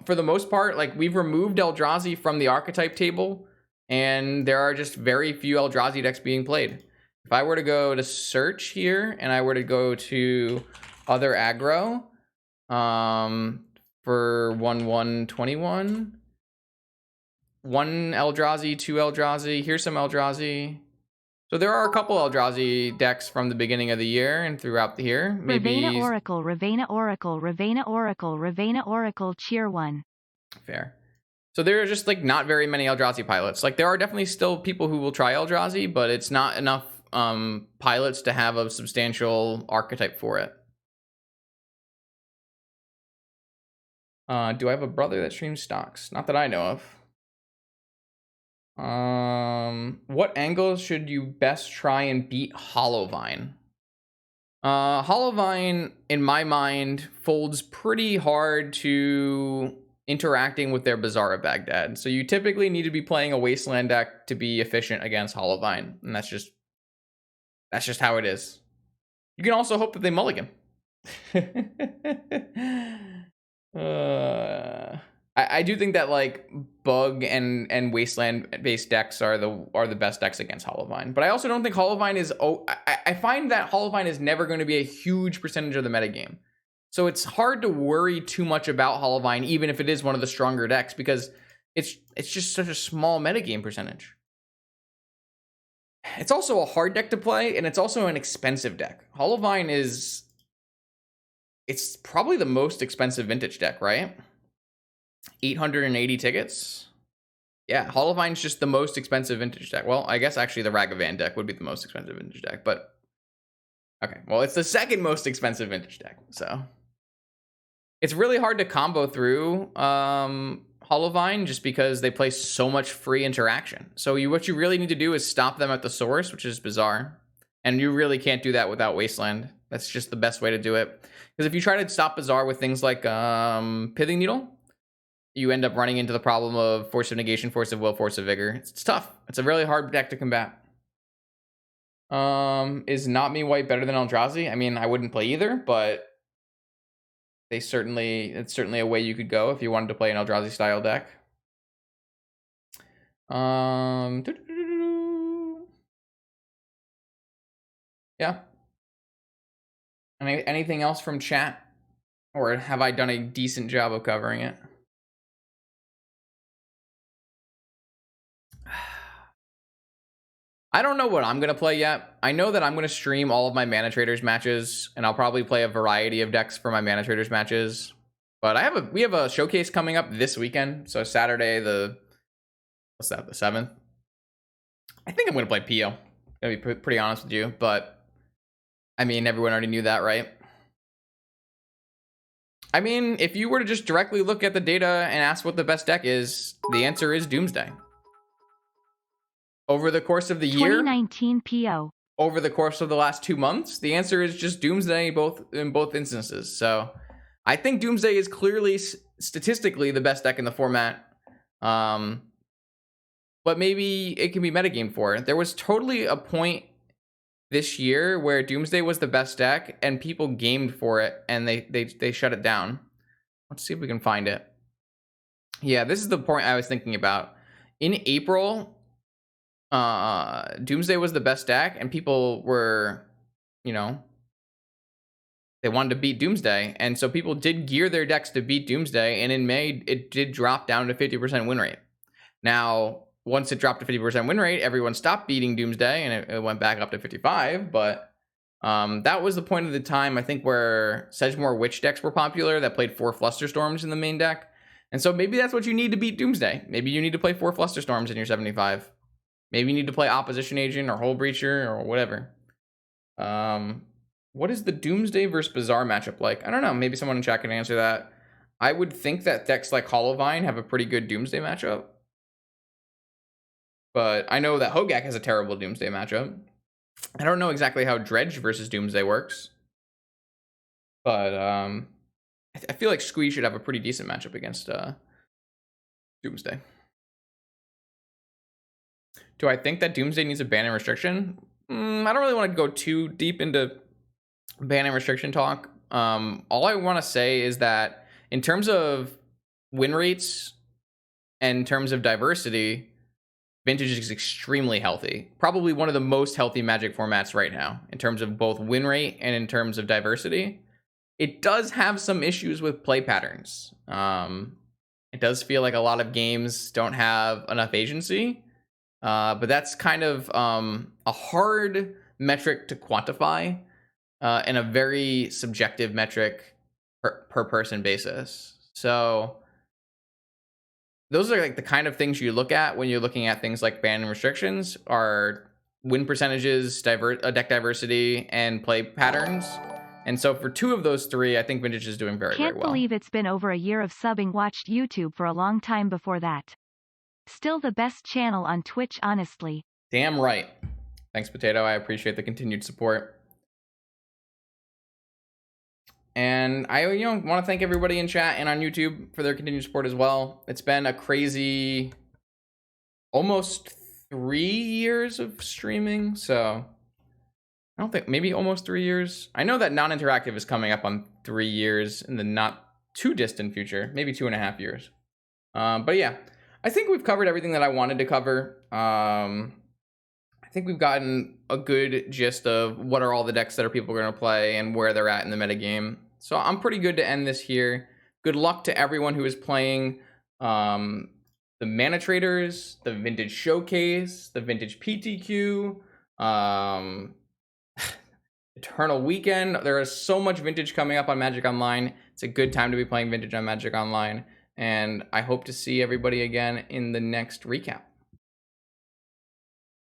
for the most part, like, we've removed Eldrazi from the archetype table, and there are just very few Eldrazi decks being played. If I were to go to search here and I were to go to other aggro, for 1/1/21, 1 Eldrazi, 2 Eldrazi, here's some Eldrazi. So there are a couple Eldrazi decks from the beginning of the year and throughout the year. Maybe Ravena Oracle, Ravena Oracle, Ravena Oracle, Ravena Oracle, Cheer 1. Fair. So there are just like not very many Eldrazi pilots. Like, there are definitely still people who will try Eldrazi, but it's not enough pilots to have a substantial archetype for it. Do I have a brother that streams stocks? Not that I know of. What angles should you best try and beat Hollowvine? Hollowvine, in my mind, folds pretty hard to interacting with their Bazaar of Baghdad. So you typically need to be playing a Wasteland deck to be efficient against Hollowvine, and that's just how it is. You can also hope that they mulligan. I do think that like Bug and Wasteland based decks are the best decks against Hollowvine, but I also don't think Hollowvine is. I find that Hollowvine is never going to be a huge percentage of the metagame, so it's hard to worry too much about Hollowvine, even if it is one of the stronger decks, because it's just such a small metagame percentage. It's also a hard deck to play, and it's also an expensive deck. Hollowvine is. It's probably the most expensive Vintage deck, right? 880 tickets. Yeah, Hollowvine's just the most expensive Vintage deck. Well, I guess actually the Ragavan deck would be the most expensive Vintage deck, but okay. Well, it's the second most expensive Vintage deck, so it's really hard to combo through Hollowvine just because they play so much free interaction. So what you really need to do is stop them at the source, which is Bazaar, and you really can't do that without Wasteland. That's just the best way to do it. Because if you try to stop Bazaar with things like Pithing Needle, you end up running into the problem of Force of Negation, Force of Will, Force of Vigor. It's tough. It's a really hard deck to combat. Is Not Me White better than Eldrazi? I mean, I wouldn't play either, but it's certainly a way you could go if you wanted to play an Eldrazi style deck. Yeah. Anything else from chat? Or have I done a decent job of covering it? I don't know what I'm going to play yet. I know that I'm going to stream all of my ManaTraders matches, and I'll probably play a variety of decks for my ManaTraders matches. But we have a showcase coming up this weekend. So Saturday, the 7th. I think I'm going to play Pio. To be pretty honest with you. But, I mean, everyone already knew that, right? I mean, if you were to just directly look at the data and ask what the best deck is, the answer is Doomsday. Over the course of the year, 2019 PO. Over the course of the last 2 months, the answer is just Doomsday in both instances. So I think Doomsday is clearly statistically the best deck in the format. But maybe it can be metagame for it. There was totally a point this year where Doomsday was the best deck and people gamed for it and they shut it down. Let's see if we can find it. Yeah, this is the point I was thinking about. In April, Doomsday was the best deck and people were, you know, they wanted to beat Doomsday, and so people did gear their decks to beat Doomsday, and in May it did drop down to 50% win rate. Now, once it dropped to 50% win rate, everyone stopped beating Doomsday, and it went back up to 55, but that was the point of the time, I think, where Sedgemoor Witch decks were popular that played 4 Flusterstorms in the main deck. And so maybe that's what you need to beat Doomsday. Maybe you need to play 4 Flusterstorms in your 75. Maybe you need to play Opposition Agent or Hull Breacher or whatever. What is the Doomsday versus Bazaar matchup like? I don't know. Maybe someone in chat can answer that. I would think that decks like Hollowvine have a pretty good Doomsday matchup. But I know that Hogak has a terrible Doomsday matchup. I don't know exactly how Dredge versus Doomsday works. But I feel like Squeeze should have a pretty decent matchup against Doomsday. Do I think that Doomsday needs a ban and restriction? I don't really want to go too deep into ban and restriction talk. All I want to say is that in terms of win rates and in terms of diversity, Vintage is extremely healthy. Probably one of the most healthy Magic formats right now in terms of both win rate and in terms of diversity. It does have some issues with play patterns. It does feel like a lot of games don't have enough agency, but that's kind of a hard metric to quantify and a very subjective metric per person basis. So those are like the kind of things you look at when you're looking at things like ban and restrictions are win percentages, deck diversity, and play patterns. And so for 2 of those 3, I think Vintage is doing very well. Can't believe it's been over a year of subbing. Watched YouTube for a long time before that. Still the best channel on Twitch, honestly. Damn right. Thanks, Potato. I appreciate the continued support. And I want to thank everybody in chat and on YouTube for their continued support as well. It's been a crazy almost 3 years of streaming, so I don't think, maybe almost 3 years. I know that non-interactive is coming up on 3 years in the not too distant future, maybe 2.5 years. But yeah, I think we've covered everything that I wanted to cover. I think we've gotten a good gist of what are all the decks that people are going to play and where they're at in the metagame. So I'm pretty good to end this here. Good luck to everyone who is playing the ManaTraders, the Vintage Showcase, the Vintage PTQ, Eternal Weekend. There is so much Vintage coming up on Magic Online. It's a good time to be playing Vintage on Magic Online. And I hope to see everybody again in the next recap.